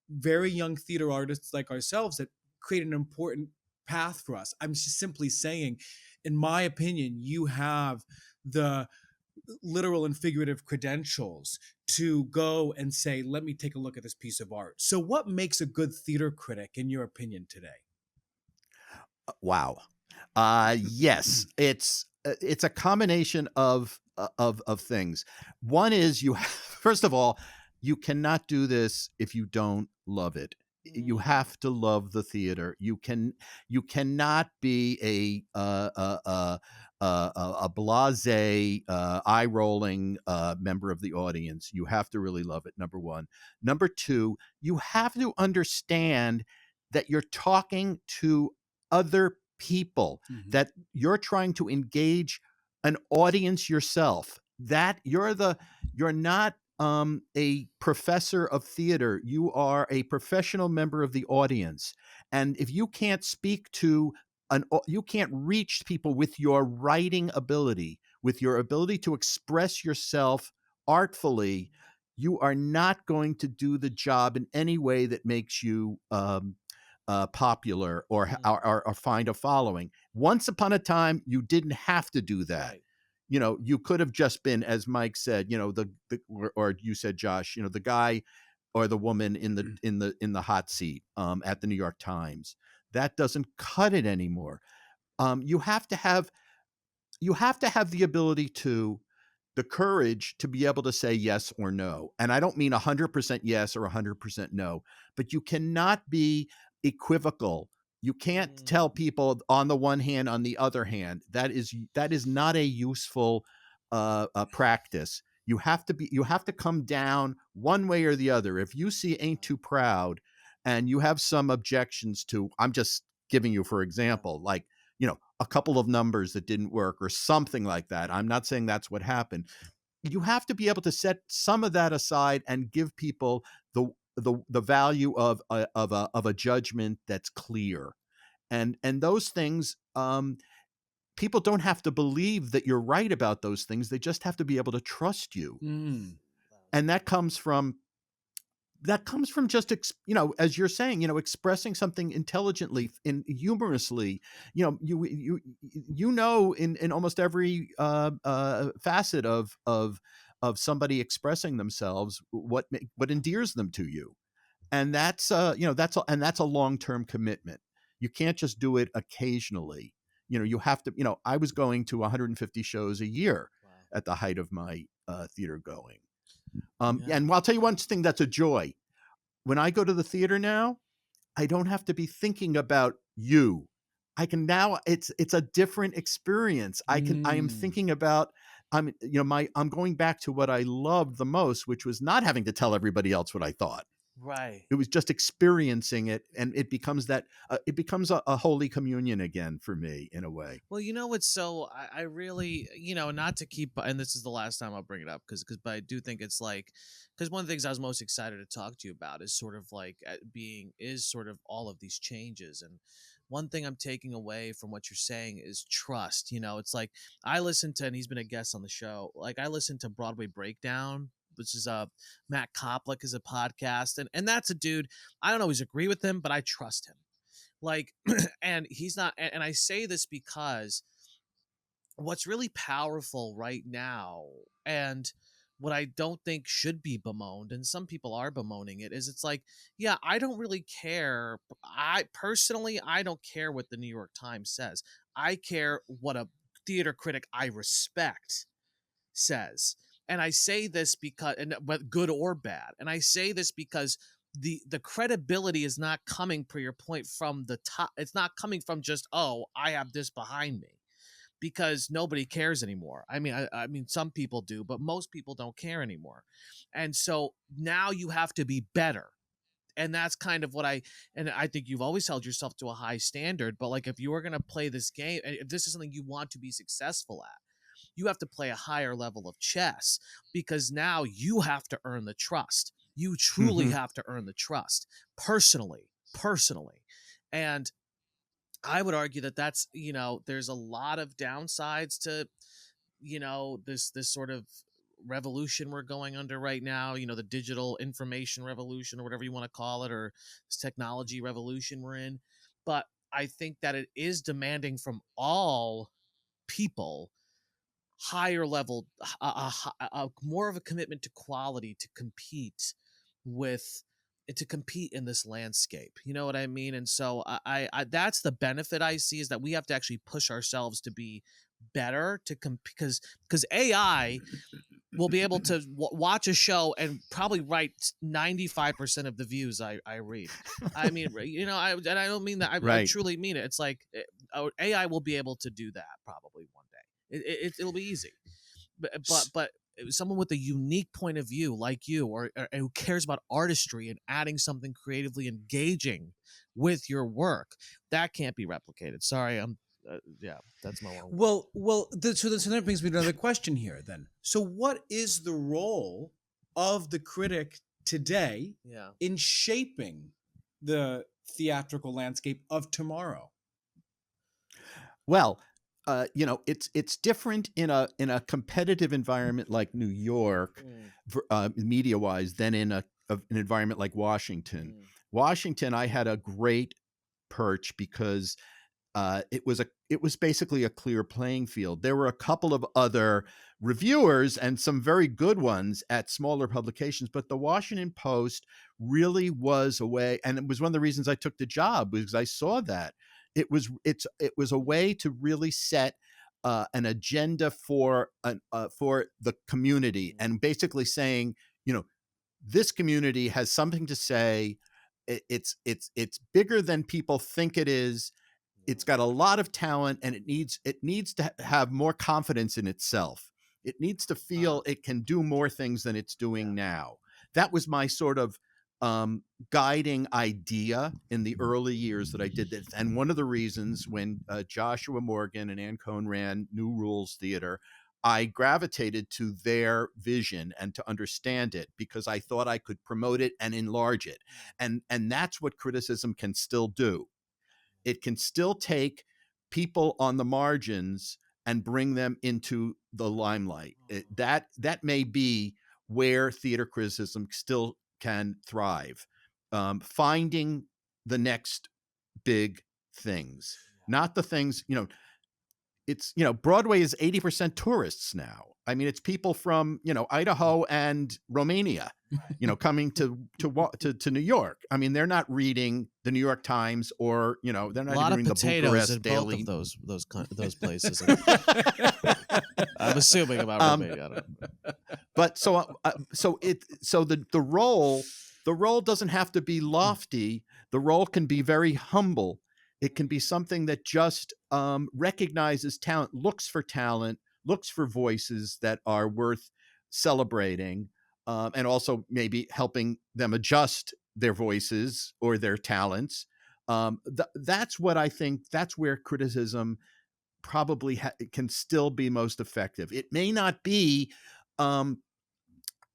very young theater artists like ourselves that create an important path for us. I'm just simply saying, in my opinion, you have the literal and figurative credentials to go and say, let me take a look at this piece of art. So what makes a good theater critic, in your opinion, today? Wow. Yes, it's a combination of things. One is first of all, you cannot do this if you don't love it. You have to love the theater. You cannot be a blasé, eye rolling member of the audience. You have to really love it. Number one. Number two, you have to understand that you're talking to other people, that you're trying to engage an audience yourself, that you're not a professor of theater. You are a professional member of the audience. And if you can't speak to you can't reach people with your writing ability, with your ability to express yourself artfully, you are not going to do the job in any way that makes you popular or find a following. Once upon a time, you didn't have to do that. Right. You could have just been, as Mike said, or you said, Josh, the guy or the woman in the hot seat at the New York Times. That doesn't cut it anymore. You have to have the ability the courage to be able to say yes or no. And I don't mean 100% yes or 100% no, but you cannot be equivocal. You can't tell people on the one hand, on the other hand. That is not a useful practice. You have to come down one way or the other. If you see Ain't Too Proud and you have some objections to, I'm just giving you, for example, like, a couple of numbers that didn't work or something like that. I'm not saying that's what happened. You have to be able to set some of that aside and give people the value of a judgment that's clear. And those things, people don't have to believe that you're right about those things. They just have to be able to trust you. And that comes from just, as you're saying, expressing something intelligently and humorously, in almost every facet of somebody expressing themselves, what endears them to you. And that's a long-term commitment. You can't just do it occasionally. You have to, I was going to 150 shows a year at the height of my theater going. And I'll tell you one thing that's a joy. When I go to the theater now, I don't have to be thinking about you. I can now, it's a different experience. I am thinking about, I'm going back to what I loved the most, which was not having to tell everybody else what I thought. Right. It was just experiencing it, and it becomes a holy communion again for me, in a way. Well, it's so I really, not to keep, and this is the last time I'll bring it up but I do think it's like, because one of the things I was most excited to talk to you about is sort of like sort of all of these changes, and one thing I'm taking away from what you're saying is trust. It's like I listen to, and he's been a guest on the show. Like I listen to Broadway Breakdown, which is Matt Koplik is a podcast, and that's a dude. I don't always agree with him, but I trust him. Like, and he's not. And I say this because what's really powerful right now, and what I don't think should be bemoaned, and some people are bemoaning it, is it's like, yeah, I don't really care. I personally, I don't care what the New York Times says. I care what a theater critic I respect says. And I say this because, but good or bad. And I say this because the credibility is not coming, per your point, from the top. It's not coming from just, oh, I have this behind me, because nobody cares anymore. I mean, some people do, but most people don't care anymore. And so now you have to be better. And that's kind of what I think you've always held yourself to a high standard. But like, if you are going to play this game, if this is something you want to be successful at, you have to play a higher level of chess, because now you have to earn the trust. You truly have to earn the trust personally. And I would argue that that's, there's a lot of downsides to, this sort of revolution we're going under right now, the digital information revolution, or whatever you want to call it, or this technology revolution we're in. But I think that it is demanding from all people higher level, more of a commitment to quality to compete in this landscape. You know what I mean? And so I that's the benefit I see, is that we have to actually push ourselves to be better, to because AI will be able to watch a show and probably write 95% of the views I read. I mean, and I don't mean that. I truly mean it. It's like AI will be able to do that probably one day. It'll be easy, but someone with a unique point of view like you, or who cares about artistry and adding something creatively engaging with your work, that can't be replicated. Sorry, yeah, that's my one. So that brings me to another question here then. So what is the role of the critic today in shaping the theatrical landscape of tomorrow? Well, it's different in a competitive environment like New York, media wise, than in an environment like Washington. Washington, I had a great perch because it was basically a clear playing field. There were a couple of other reviewers, and some very good ones at smaller publications, but the Washington Post really was a way, and it was one of the reasons I took the job, because I saw that it was a way to really set an agenda for the community, and basically saying, this community has something to say. It's bigger than people think it is. It's got a lot of talent, and it needs to have more confidence in itself. It needs to feel it can do more things than it's doing now. That was my sort of guiding idea in the early years that I did this. And one of the reasons, when Joshua Morgan and Ann Cohn ran New Rules Theater, I gravitated to their vision and to understand it, because I thought I could promote it and enlarge it. And that's what criticism can still do. It can still take people on the margins and bring them into the limelight. That may be where theater criticism still can thrive. Finding the next big things, not the things, it's, Broadway is 80% tourists now. I mean, it's people from, Idaho and Romania, coming to New York. I mean, they're not reading the New York Times, or, they're not even reading the Bucharest Daily. Both of those places. I'm assuming about Romania. I don't know. But the role doesn't have to be lofty. The role can be very humble. It can be something that just recognizes talent, looks for voices that are worth celebrating, and also maybe helping them adjust their voices or their talents. That's what I think. That's where criticism probably can still be most effective. It may not be.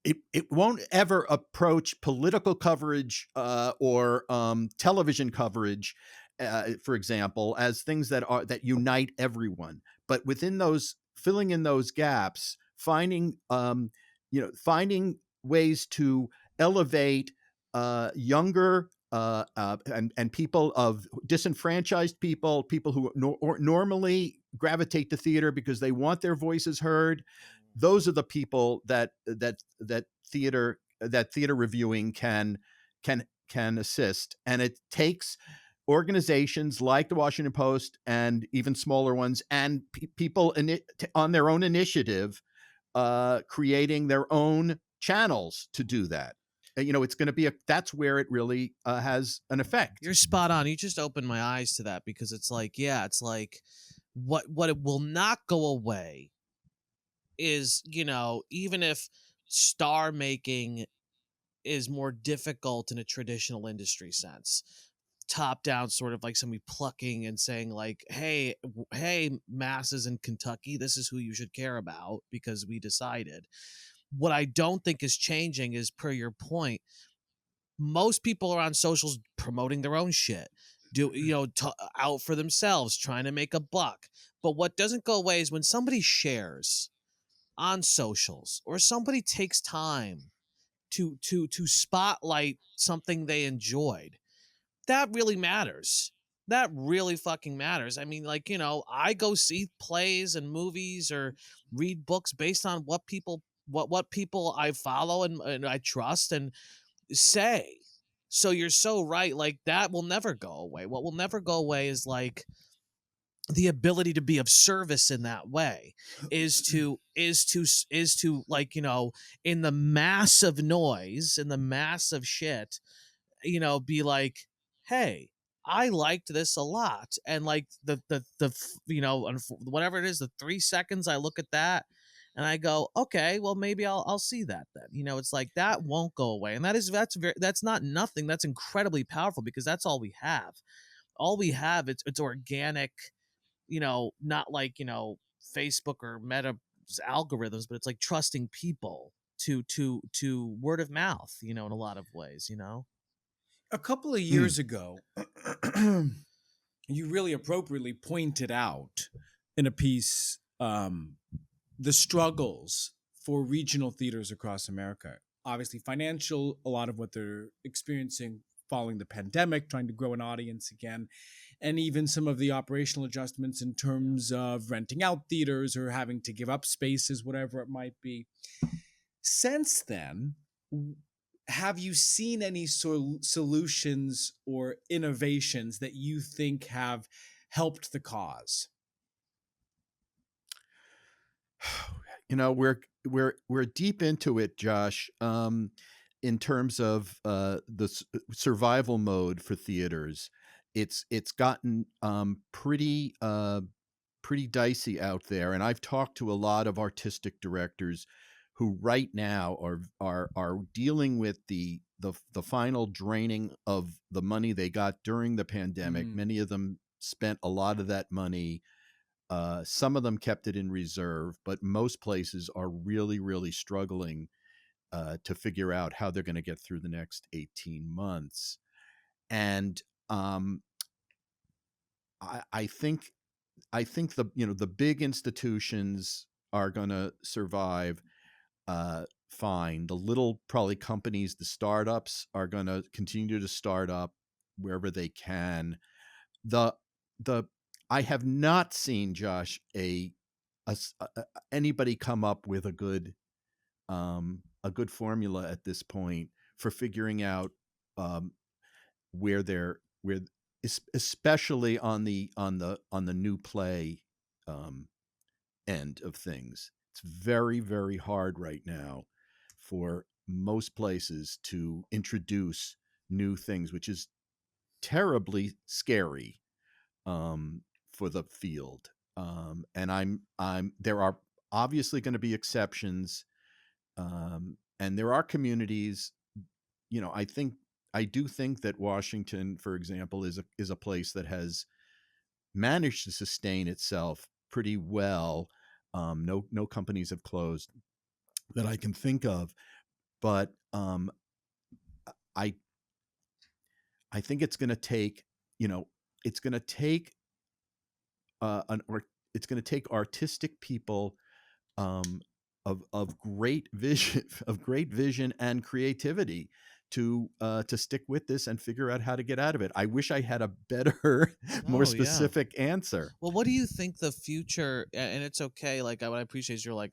It won't ever approach political coverage or television coverage for example, as things that unite everyone. But within those, filling in those gaps, finding ways to elevate younger and people of disenfranchised people who normally gravitate to theater because they want their voices heard. Those are the people that theater reviewing can assist, and it takes organizations like the Washington Post and even smaller ones and people on their own initiative creating their own channels to do that. It's going to be that's where it really has an effect. You're spot on. You just opened my eyes to that, because it's like, yeah, it's like what it will not go away is, even if star making is more difficult in a traditional industry sense, top down, sort of like somebody plucking and saying like, hey, masses in Kentucky, this is who you should care about because we decided. What I don't think is changing is, per your point, most people are on socials promoting their own shit, out for themselves, trying to make a buck. But what doesn't go away is when somebody shares on socials, or somebody takes time to spotlight something they enjoyed. That really matters. That really fucking matters. I mean, like, I go see plays and movies or read books based on what people I follow and I trust and say. So you're so right. Like, that will never go away. What will never go away is like the ability to be of service in that way, is to like, in the massive noise, in the massive shit, be like, hey, I liked this a lot. And like whatever it is, the 3 seconds I look at that and I go, okay, well, maybe I'll see that then. It's like, that won't go away. And that's not nothing. That's incredibly powerful, because that's all we have. It's organic, not like, Facebook or Meta algorithms, but it's like trusting people to word of mouth, in a lot of ways. A couple of years ago, you really appropriately pointed out in a piece the struggles for regional theaters across America. Obviously, financial, a lot of what they're experiencing following the pandemic, trying to grow an audience again, and even some of the operational adjustments in terms of renting out theaters or having to give up spaces, whatever it might be. Since then, have you seen any solutions or innovations that you think have helped the cause? We're deep into it, Josh, in terms of the survival mode for theaters. It's gotten pretty dicey out there, and I've talked to a lot of artistic directors who right now are dealing with the final draining of the money they got during the pandemic. Many of them spent a lot of that money. Some of them kept it in reserve, but most places are really, really struggling to figure out how they're going to get through the next 18 months. And I think the big institutions are going to survive fine. The little probably companies, the startups, are going to continue to start up wherever they can. I have not seen, Josh, anybody come up with a good formula at this point for figuring out where especially on the new play end of things. It's very, very hard right now for most places to introduce new things, which is terribly scary for the field. And there are obviously going to be exceptions, and there are communities. I do think that Washington, for example, is a place that has managed to sustain itself pretty well. No companies have closed that I can think of, but I think it's going to take, it's going to take it's going to take artistic people um, of great vision and creativity to stick with this and figure out how to get out of it. I wish I had a better, more Oh yeah. specific answer. Well, what do you think the future? And it's okay. Like what I appreciate is you're like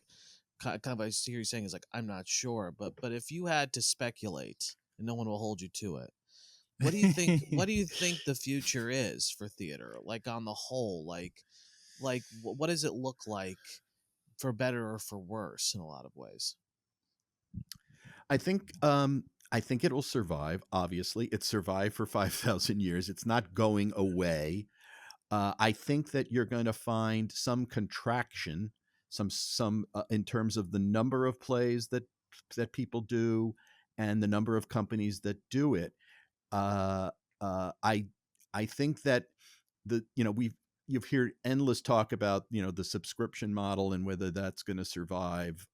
kind of I hear you saying is like I'm not sure, but if you had to speculate, and no one will hold you to it, what do you think? What do you think the future is for theater? Like on the whole, what does it look like for better or for worse in a lot of ways? I think I think it will survive. Obviously, it's survived for 5,000 years. It's not going away. I think that you're going to find some contraction, some in terms of the number of plays that people do, and the number of companies that do it. Uh, I think that you've heard endless talk about the subscription model and whether that's going to survive.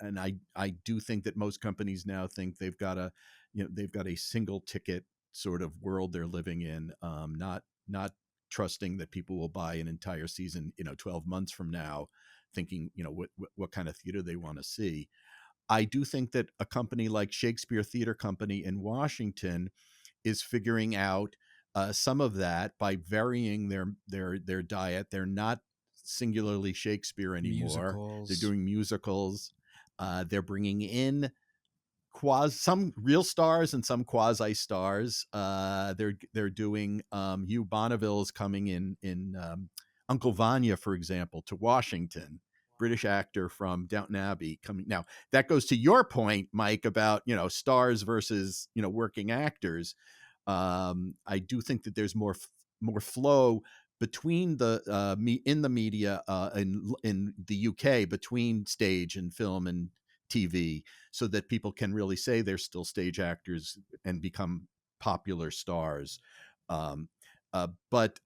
And I do think that most companies now think they've got a single ticket sort of world they're living in, not trusting that people will buy an entire season 12 months from now, thinking what kind of theater they want to see. I do think that a company like Shakespeare Theater Company in Washington is figuring out some of that by varying their diet. They're not singularly Shakespeare anymore. Musicals. They're doing musicals. They're bringing in some real stars and some quasi stars. They're doing Hugh Bonneville's coming in Uncle Vanya, for example, to Washington. British actor from Downton Abbey coming. Now that goes to your point, Mike, about stars versus working actors. I do think that there's more flow between the in the media in the UK, between stage and film and TV, so that people can really say they're still stage actors and become popular stars. Um, but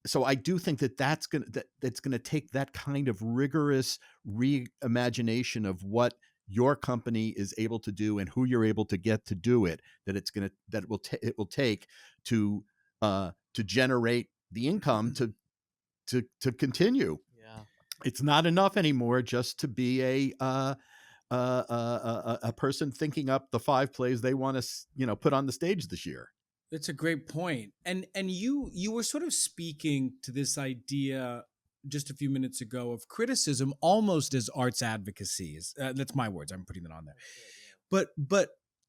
So I do think that that's gonna take that kind of rigorous reimagination of what your company is able to do and who you're able to get to do it. It will take to generate the income to continue. Yeah. It's not enough anymore just to be a person thinking up the 5 plays they want to put on the stage this year. That's a great point. And you were sort of speaking to this idea just a few minutes ago of criticism almost as arts advocacy. That's my words. I'm putting that on there.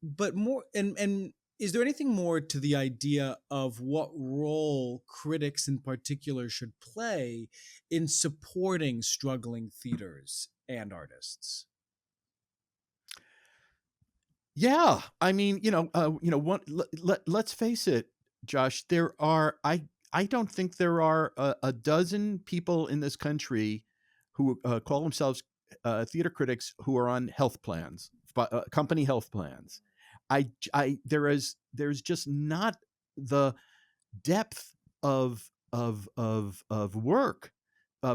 But more and is there anything more to the idea of what role critics in particular should play in supporting struggling theaters and artists? Yeah, I mean, let's face it, Josh. I don't think there are a dozen people in this country who call themselves theater critics who are on health plans, company health plans. There's just not the depth of work,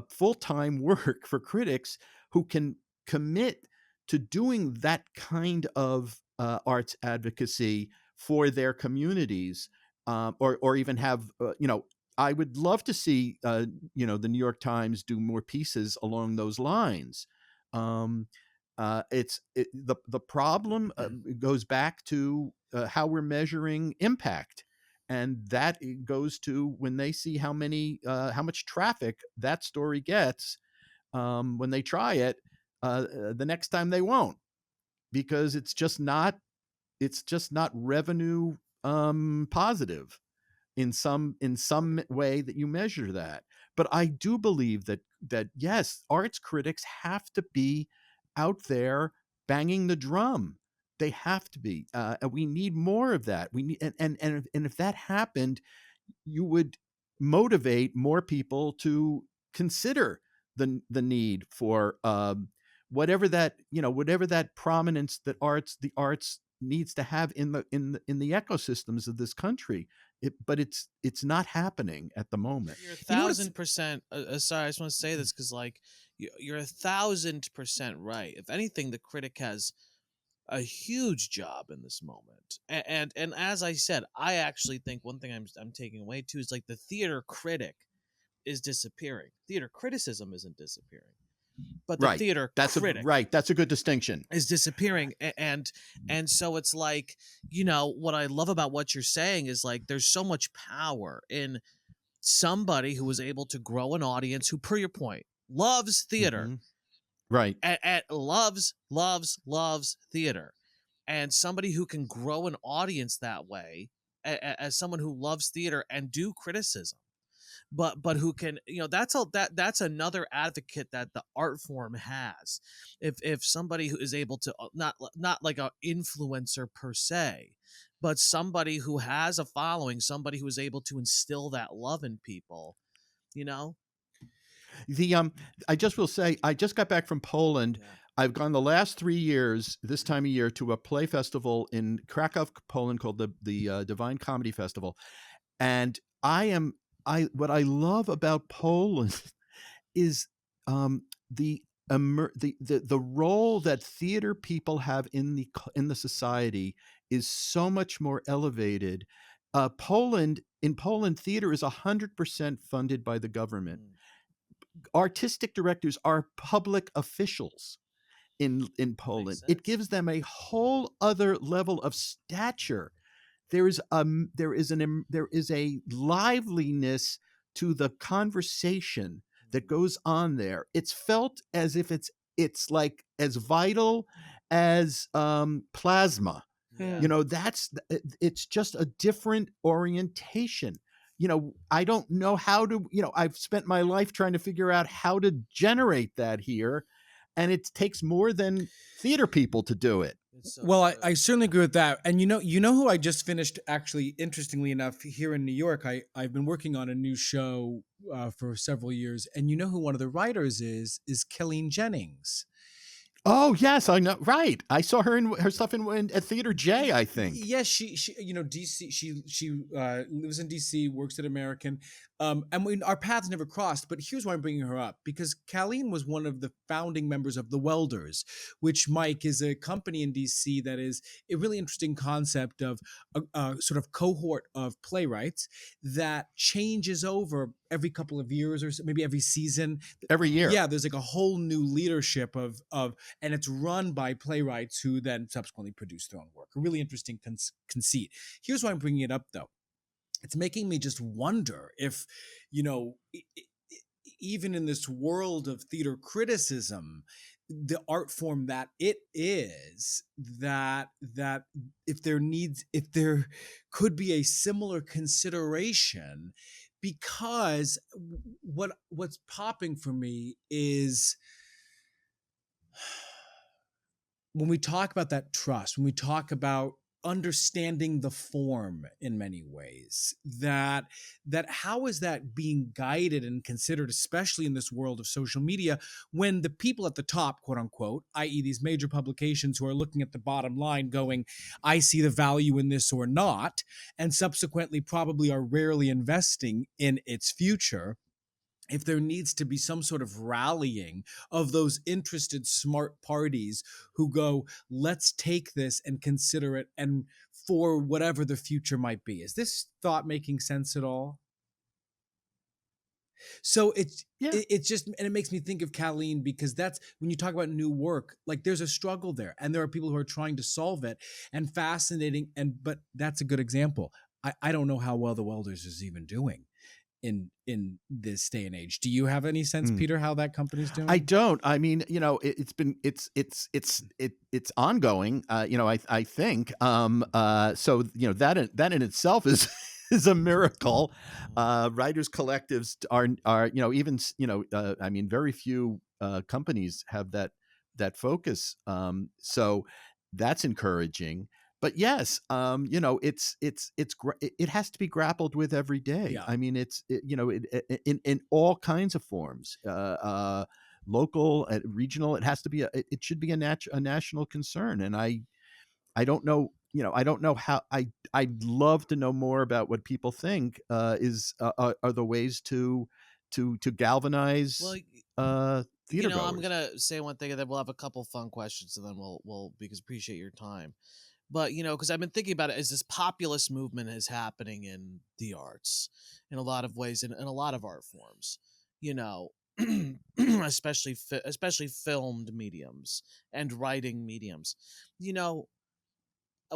full-time work for critics who can commit to doing that kind of arts advocacy for their communities, or even have I would love to see the New York Times do more pieces along those lines. The problem goes back to how we're measuring impact, and that goes to when they see how much traffic that story gets when they try it. The next time they won't, because it's just not revenue positive in some way that you measure that. But I do believe that yes, arts critics have to be out there banging the drum. They have to be. And we need more of that. We need, and if that happened, you would motivate more people to consider the need for whatever that prominence that the arts needs to have in the ecosystems of this country. But it's not happening at the moment. You're 1,000%. Sorry, I just want to say this because like you're 1,000% right. If anything, the critic has a huge job in this moment. And as I said, I actually think one thing I'm taking away too is like the theater critic is disappearing. Theater criticism isn't disappearing, but the Right. theater critic That's a good distinction. is disappearing. And so it's like, what I love about what you're saying is like there's so much power in somebody who was able to grow an audience who, per your point, loves theater, Mhm. Right. and loves theater, and somebody who can grow an audience that way, as someone who loves theater and do criticism, but who can, that's another advocate that the art form has. If somebody who is able to, not like a influencer per se, but somebody who has a following, somebody who is able to instill that love in people, you know. The I just will say, I just got back from Poland. Yeah. I've gone the last 3 years this time of year to a play festival in Krakow, Poland, called the Divine Comedy Festival. And I what I love about Poland is the role that theater people have in the society is so much more elevated. In Poland, theater is 100% funded by the government. Mm. Artistic directors are public officials in Poland. Makes It sense. gives them a whole other level of stature. There is a liveliness to the conversation that goes on there. It's felt as if it's like as vital as plasma. Yeah. You know, it's just a different orientation. I don't know how to, I've spent my life trying to figure out how to generate that here, and it takes more than theater people to do it. It's so Well, true. I certainly agree with that. And you know who I just finished, actually, interestingly enough, here in New York. I've been working on a new show for several years, and you know who one of the writers is Kelleen Jennings. Oh yes, I know. Right, I saw her stuff in at Theater J, I think. Yes, she DC. She lives in DC, works at American, and our paths never crossed. But here's why I'm bringing her up, because Colleen was one of the founding members of the Welders, which, Mike, is a company in DC that is a really interesting concept of a sort of cohort of playwrights that changes over every couple of years, or maybe every season. Every year. Yeah, there's like a whole new leadership of and it's run by playwrights who then subsequently produce their own work. A really interesting conceit. Here's why I'm bringing it up, though. It's making me just wonder if, even in this world of theater criticism, the art form that it is, that if there could be a similar consideration, because what's popping for me is when we talk about that trust, when we talk about understanding the form in many ways, that how is that being guided and considered, especially in this world of social media, when the people at the top, quote unquote, i.e. these major publications who are looking at the bottom line going, I see the value in this or not, and subsequently probably are rarely investing in its future, if there needs to be some sort of rallying of those interested smart parties who go, let's take this and consider it, and for whatever the future might be. Is this thought making sense at all? So it's just, and it makes me think of Colleen, because that's when you talk about new work, like there's a struggle there, and there are people who are trying to solve it, and fascinating. But that's a good example. I don't know how well the Welders is even doing in this day and age. Do you have any sense, Peter, how that company's doing? I don't. I mean, it's ongoing. I think. So that in itself is is a miracle. Writers collectives are even I mean, very few companies have that focus. So that's encouraging. But yes, it has to be grappled with every day. Yeah. I mean, in all kinds of forms, local, regional. It has to be it should be a national concern. And I don't know, I don't know how. I'd love to know more about what people think are the ways to galvanize Well, theater I'm goers. gonna say one thing, and then we'll have a couple fun questions, and then we'll because appreciate your time. But because I've been thinking about it, as this populist movement is happening in the arts, in a lot of ways, in a lot of art forms, you know, especially filmed mediums and writing mediums, you know.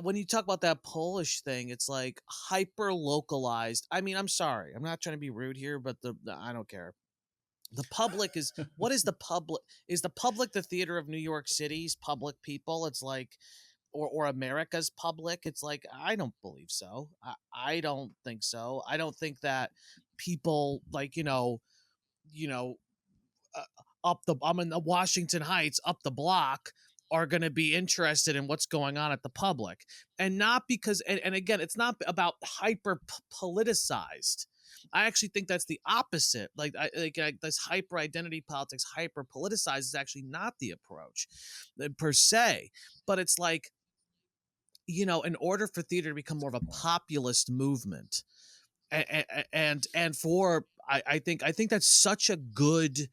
When you talk about that Polish thing, it's like hyper localized. I mean, I'm sorry, I'm not trying to be rude here, but I don't care. The public is what is the public? Is the public the theater of New York City's public people? It's like, or America's public. It's like, I don't believe so. I don't think so. I don't think that people like you know uh, I'm in the Washington Heights up the block are going to be interested in what's going on at the public, and not because and again, it's not about hyper politicized. I actually think that's the opposite. This hyper identity politics, hyper politicized, is actually not the approach per se. But it's like, in order for theater to become more of a populist movement, and for I think that's such a good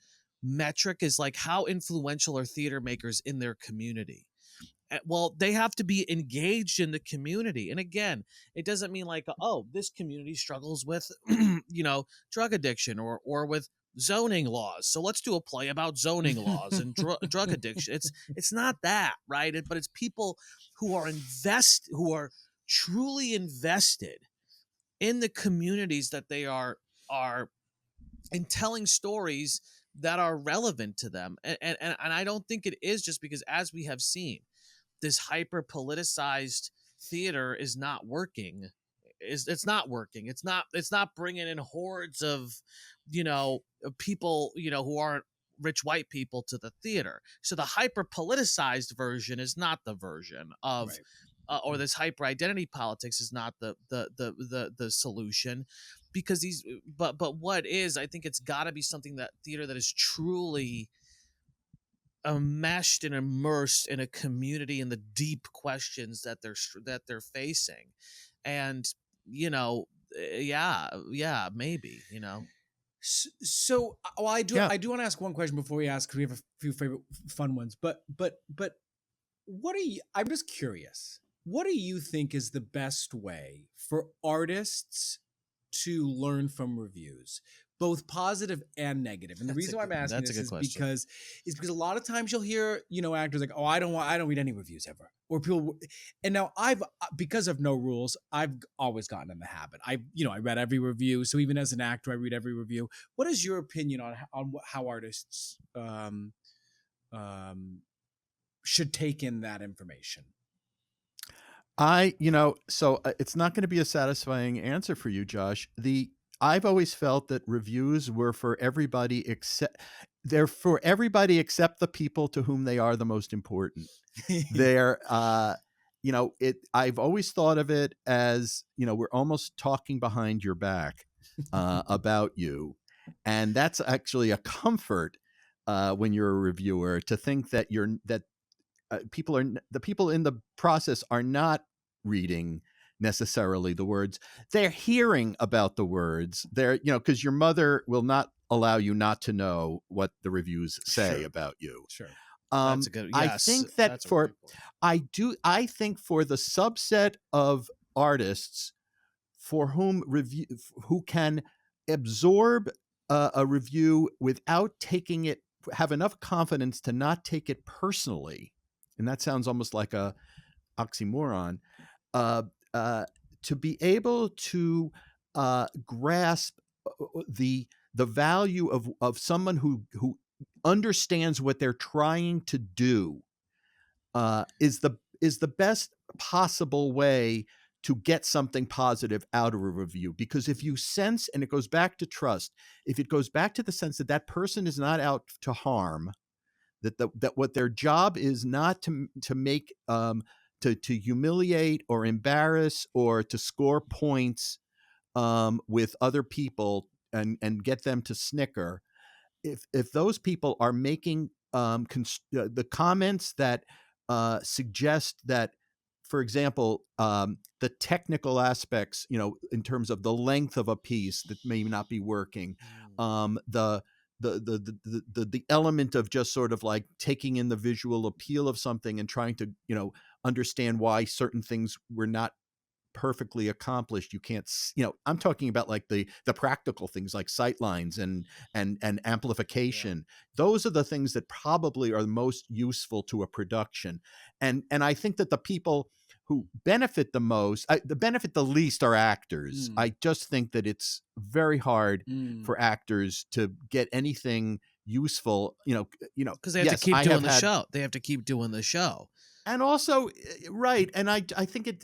metric, is like how influential are theater makers in their community. Well, they have to be engaged in the community, and again, it doesn't mean like, oh, this community struggles with drug addiction or with zoning laws, so let's do a play about zoning laws and drug addiction. It's not that, right? But it's people who are truly invested in the communities that they are in, telling stories that are relevant to them. And I don't think it is just because, as we have seen, this hyper politicized theater is not working. It's not working. It's not bringing in hordes of people who aren't rich white people to the theater. So the hyper politicized version is not the version of Right. or this hyper identity politics is not the solution, because but what is, I think it's got to be something, that theater that is truly enmeshed and immersed in a community and the deep questions that they're facing. And yeah, maybe. So, well, Yeah. I do want to ask one question before we ask, because we have a few favorite fun ones. But what are you? I'm just curious. What do you think is the best way for artists to learn from reviews, both positive and negative? And the reason why I'm asking that's a this good is question. because a lot of times you'll hear actors like, oh, I don't read any reviews ever, or people. And now because of no rules, I've always gotten in the habit. I read every review, so even as an actor, I read every review. What is your opinion on how artists should take in that information? So it's not going to be a satisfying answer for you, Josh. I've always felt that reviews were for everybody except the people to whom they are the most important. They're, I've always thought of it as, we're almost talking behind your back about you. And that's actually a comfort when you're a reviewer, to think that the people in the process are not reading necessarily the words. They're hearing about the words. They're, because your mother will not allow you not to know what the reviews say Sure. about you. Sure. That's a good. I Yes, think that that's a great point. I think for the subset of artists for whom who can absorb a review without have enough confidence to not take it personally, and that sounds almost like a oxymoron, to be able to grasp the value of someone who understands what they're trying to do, is the best possible way to get something positive out of a review. Because if you sense, and it goes back to trust, if it goes back to the sense that that person is not out to harm, that what their job is not to make to humiliate or embarrass or to score points with other people and get them to snicker. If those people are making the comments that suggest that, for example, the technical aspects, in terms of the length of a piece that may not be working, the element of just sort of like taking in the visual appeal of something and trying to, understand why certain things were not perfectly accomplished. You can't, I'm talking about like the practical things like sight lines and amplification. Those are the things that probably are most useful to a production. And I think that the people who benefit the most, the benefit the least, are actors. I just think that it's very hard for actors to get anything useful, because they have to yes, keep I doing have the had, show. They have to keep doing the show. and also, right, and I think it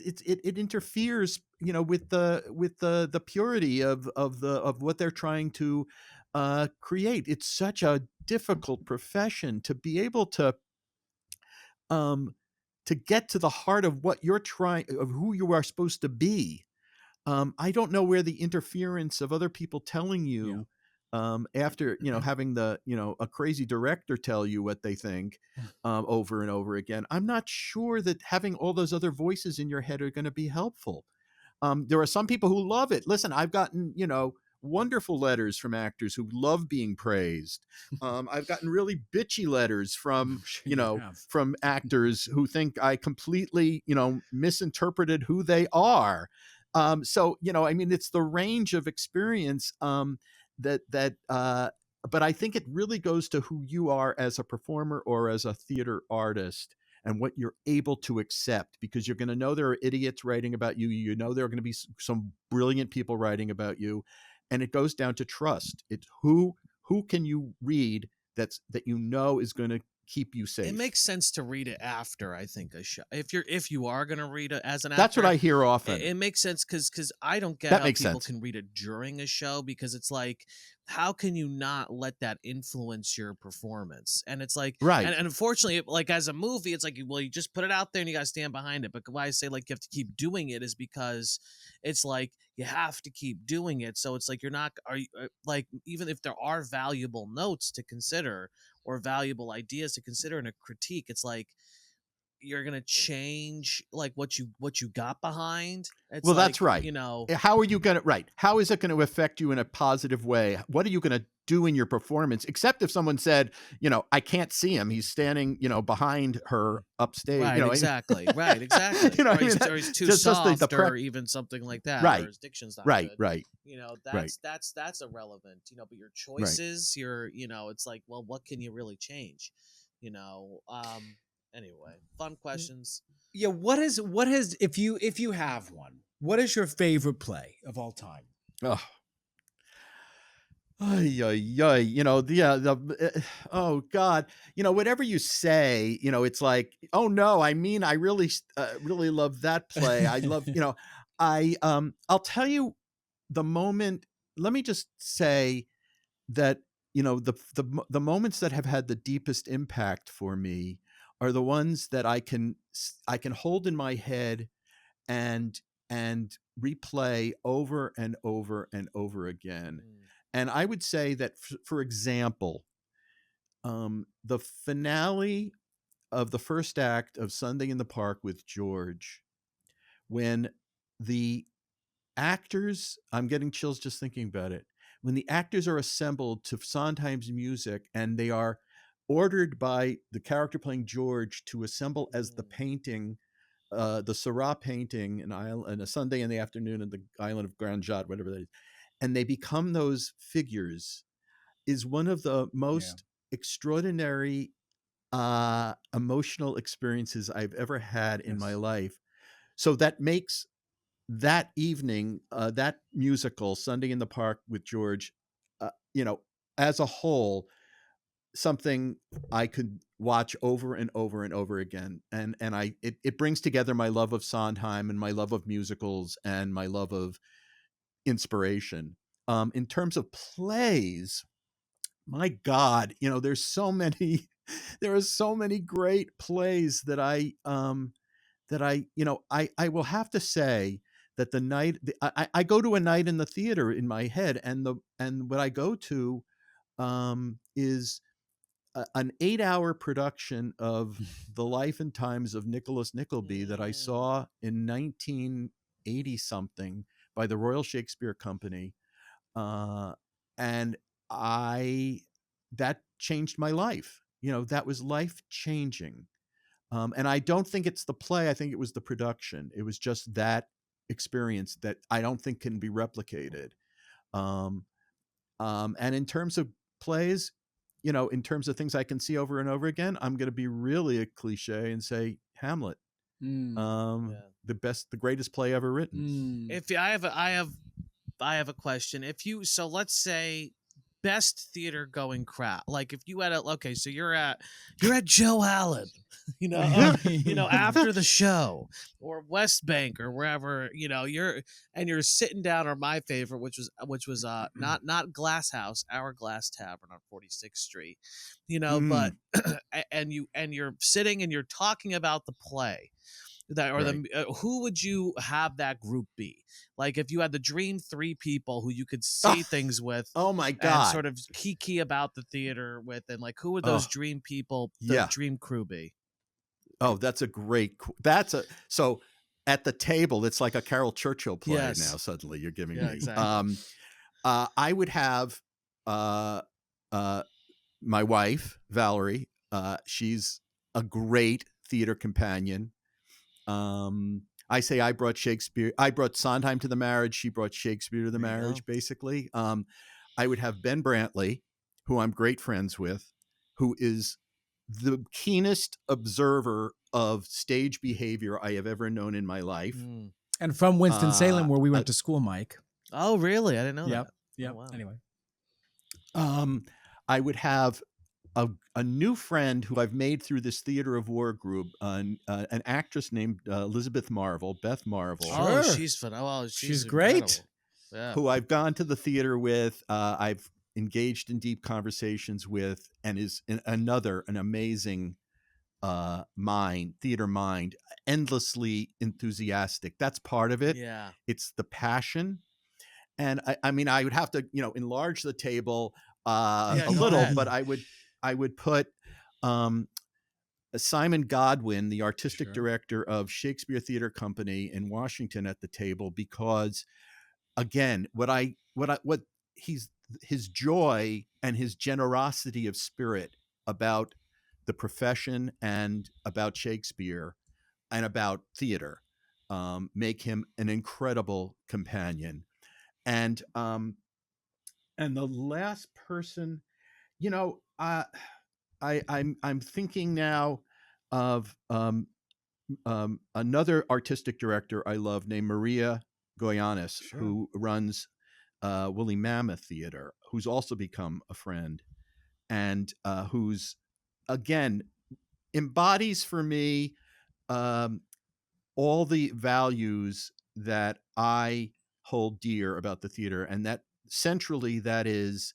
interferes, with the purity of what they're trying to create. It's such a difficult profession to be able um to get to the heart of what you're trying, of who you are supposed to be. I don't know where the interference of other people telling you, after, having a crazy director tell you what they think, over and over again. I'm not sure that having all those other voices in your head are going to be helpful. There are some people who love it. Listen, I've gotten, wonderful letters from actors who love being praised. I've gotten really bitchy letters from, from actors who think I completely, misinterpreted who they are. So, I mean, it's the range of experience, but I think it really goes to who you are as a performer or as a theater artist, and what you're able to accept, because you're going to know there are idiots writing about you. There are going to be some brilliant people writing about you. And it goes down to trust. It's who can you read that is going to keep you safe. It makes sense to read it after, I think, a show. If you are going to read it as an That's actor, what I hear often. It makes sense because I don't get That how makes people sense. can read it during a show, because it's like, how can you not let that influence your performance? And it's like, Right. And unfortunately, like as a movie, it's like, well, you just put it out there and you got to stand behind it. But why I say like you have to keep doing it is because it's like you have to keep doing it. So it's like like, even if there are valuable notes to consider or valuable ideas to consider in a critique, it's like you're gonna change like what you got behind. It's well, like, that's right. How are you gonna, how is it going to affect you in a positive way? What are you going to do in your performance, except if someone said, I can't see him, he's standing, behind her upstage, right, exactly. Right, exactly. Or he's too soft, or even something like that, right, or his diction's not right, good. Right. That's irrelevant, but your choices, it's like, well, what can you really change? Anyway, fun questions. Yeah, what is if you have one, what is your favorite play of all time? Oh. Oh God, whatever you say, it's like, oh no, I mean, I really, really love that play. I love, I'll tell you the moment. Let me just say that, the moments that have had the deepest impact for me are the ones that I can hold in my head and replay over and over and over again. And I would say that, for example, the finale of the first act of Sunday in the Park with George, when the actors, I'm getting chills just thinking about it, when the actors are assembled to Sondheim's music and they are ordered by the character playing George to assemble as the painting, the Seurat painting, and a Sunday in the afternoon in the island of Grand Jat, whatever that is, and they become those figures, is one of the most extraordinary emotional experiences I've ever had in my life. So that makes that evening, that musical, Sunday in the Park with George, as a whole, something I could watch over and over and over again. And it brings together my love of Sondheim and my love of musicals and my love of inspiration. In terms of plays, my God, there's so many, there are so many great plays that I will have to say that I go to a night in the theater in my head, and what I go to is an 8-hour production of The Life and Times of Nicholas Nickleby that I saw in 1980 something by the Royal Shakespeare Company. And I that changed my life. That was life changing. And I don't think it's the play. I think it was the production. It was just that experience that I don't think can be replicated. Um, and in terms of plays, in terms of things I can see over and over again, I'm going to be really a cliche and say Hamlet. The greatest play ever written. If I have a question. So let's say best theater going crowd. Like if you had so you're at Joe Allen, after the show, or West Bank, or wherever, you're sitting down, or my favorite, which was not Glass House, Hourglass Tavern on 46th Street, but and you're sitting and you're talking about the play. Who would you have that group be? Like if you had the dream 3 people who you could see things with, oh my God, and sort of kiki about the theater with, and like who would those dream people, the dream crew be? Oh, that's a great. So at the table, it's like a Carol Churchill play now. Suddenly, you're giving me. Exactly. I would have my wife Valerie. She's a great theater companion. I say I brought Shakespeare. I brought Sondheim to the marriage. She brought Shakespeare to the marriage, basically. I would have Ben Brantley, who I'm great friends with, who is the keenest observer of stage behavior I have ever known in my life. And from Winston-Salem, where we went to school, Mike. Oh, really? I didn't know that. Yep. Oh, wow. Anyway. I would have a new friend who I've made through this Theater of War group, an actress named Elizabeth Marvel, Beth Marvel. Oh, she's phenomenal. She's great. Yeah. Who I've gone to the theater with, I've engaged in deep conversations with, and is an amazing theater mind, endlessly enthusiastic. That's part of it. Yeah. It's the passion. And I mean, I would have to, enlarge the table a little, but I would put Simon Godwin, the artistic director of Shakespeare Theater Company in Washington, at the table, because again, his joy and his generosity of spirit about the profession and about Shakespeare and about theater make him an incredible companion. And the last person, I'm thinking now of another artistic director I love named Maria Goyanis, who runs Woolly Mammoth Theater, who's also become a friend, and who's, again, embodies for me all the values that I hold dear about the theater, and that centrally that is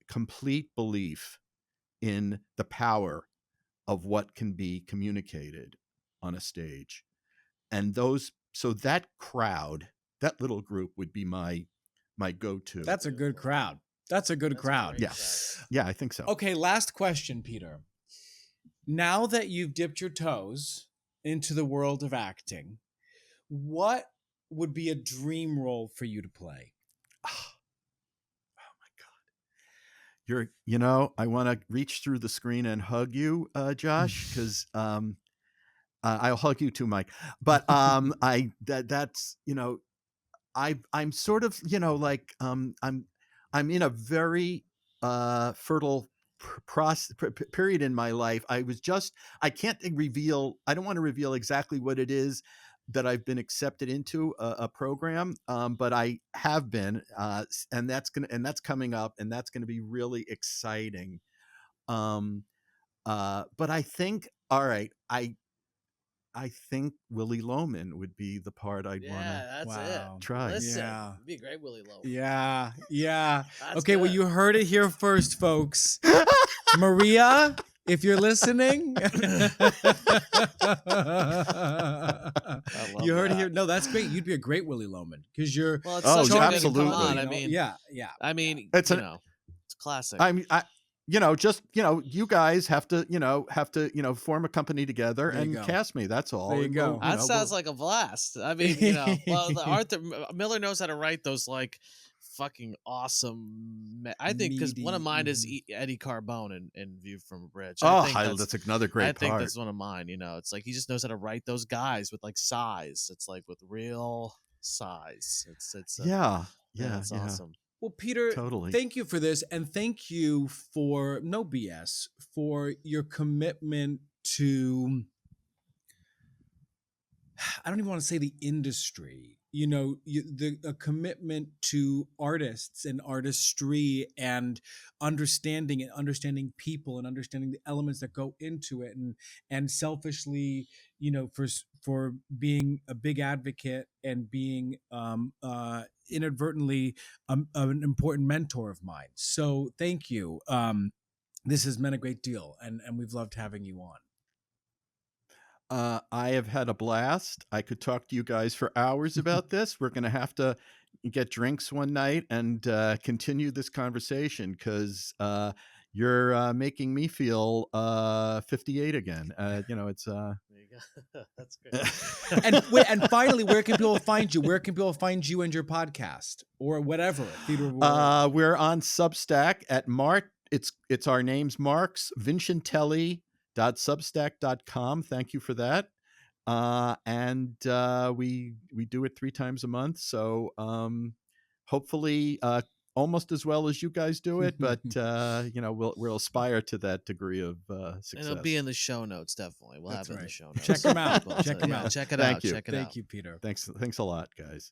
complete belief in the power of what can be communicated on a stage. And so that crowd, that little group, would be my go-to. That's a good crowd. That's a good crowd. Yeah, I think so. Okay, last question, Peter. Now that you've dipped your toes into the world of acting, what would be a dream role for you to play? I want to reach through the screen and hug you, Josh, because I'll hug you too, Mike. But I'm sort of, I'm in a very fertile period in my life. I don't want to reveal exactly what it is that I've been accepted into a program, but I have been, and that's coming up, and that's going to be really exciting. But I think, all right, I think Willy Loman would be the part I'd want to try. Listen, it'd be a great Willy Loman. Yeah. Okay, good. Well, you heard it here first, folks. Maria, if you're listening, you heard it here. No, that's great. You'd be a great Willy Loman because you're. Well, it's absolutely. I mean, yeah. I mean, it's classic. You guys have to form a company together and cast me. That's all. There you go. That sounds like a blast. I mean, Arthur Miller knows how to write those like fucking awesome. I think because one of Meaty, mine is Eddie Carbone in View from a Bridge. Oh, I think that's another great I think part. that's one of mine. It's like he just knows how to write those guys with like size. It's like with real size. It's Yeah, yeah, it's yeah, awesome. Well, Peter, totally. thank you for this, and thank you for no BS for your commitment to. I don't even want to say the industry. A commitment to artists and artistry and understanding people and understanding the elements that go into it, and selfishly, for being a big advocate and being inadvertently an important mentor of mine. So thank you. This has meant a great deal, and we've loved having you on. I have had a blast. I could talk to you guys for hours about this. We're going to have to get drinks one night and continue this conversation because you're making me feel 58 again. It's There you go. That's great. And finally, where can people find you? Where can people find you and your podcast or whatever? Theater World. We're on Substack at Mark. It's our names, Marks Vincentelli.substack.com. Thank you for that. And we do it 3 times a month. So hopefully almost as well as you guys do it, but we'll aspire to that degree of success. It'll be in the show notes, definitely. We'll That's have it in the right. show notes. Check them out. Check them out. Check it Thank out. you. Check it out. Thank you, Peter. Thanks a lot, guys.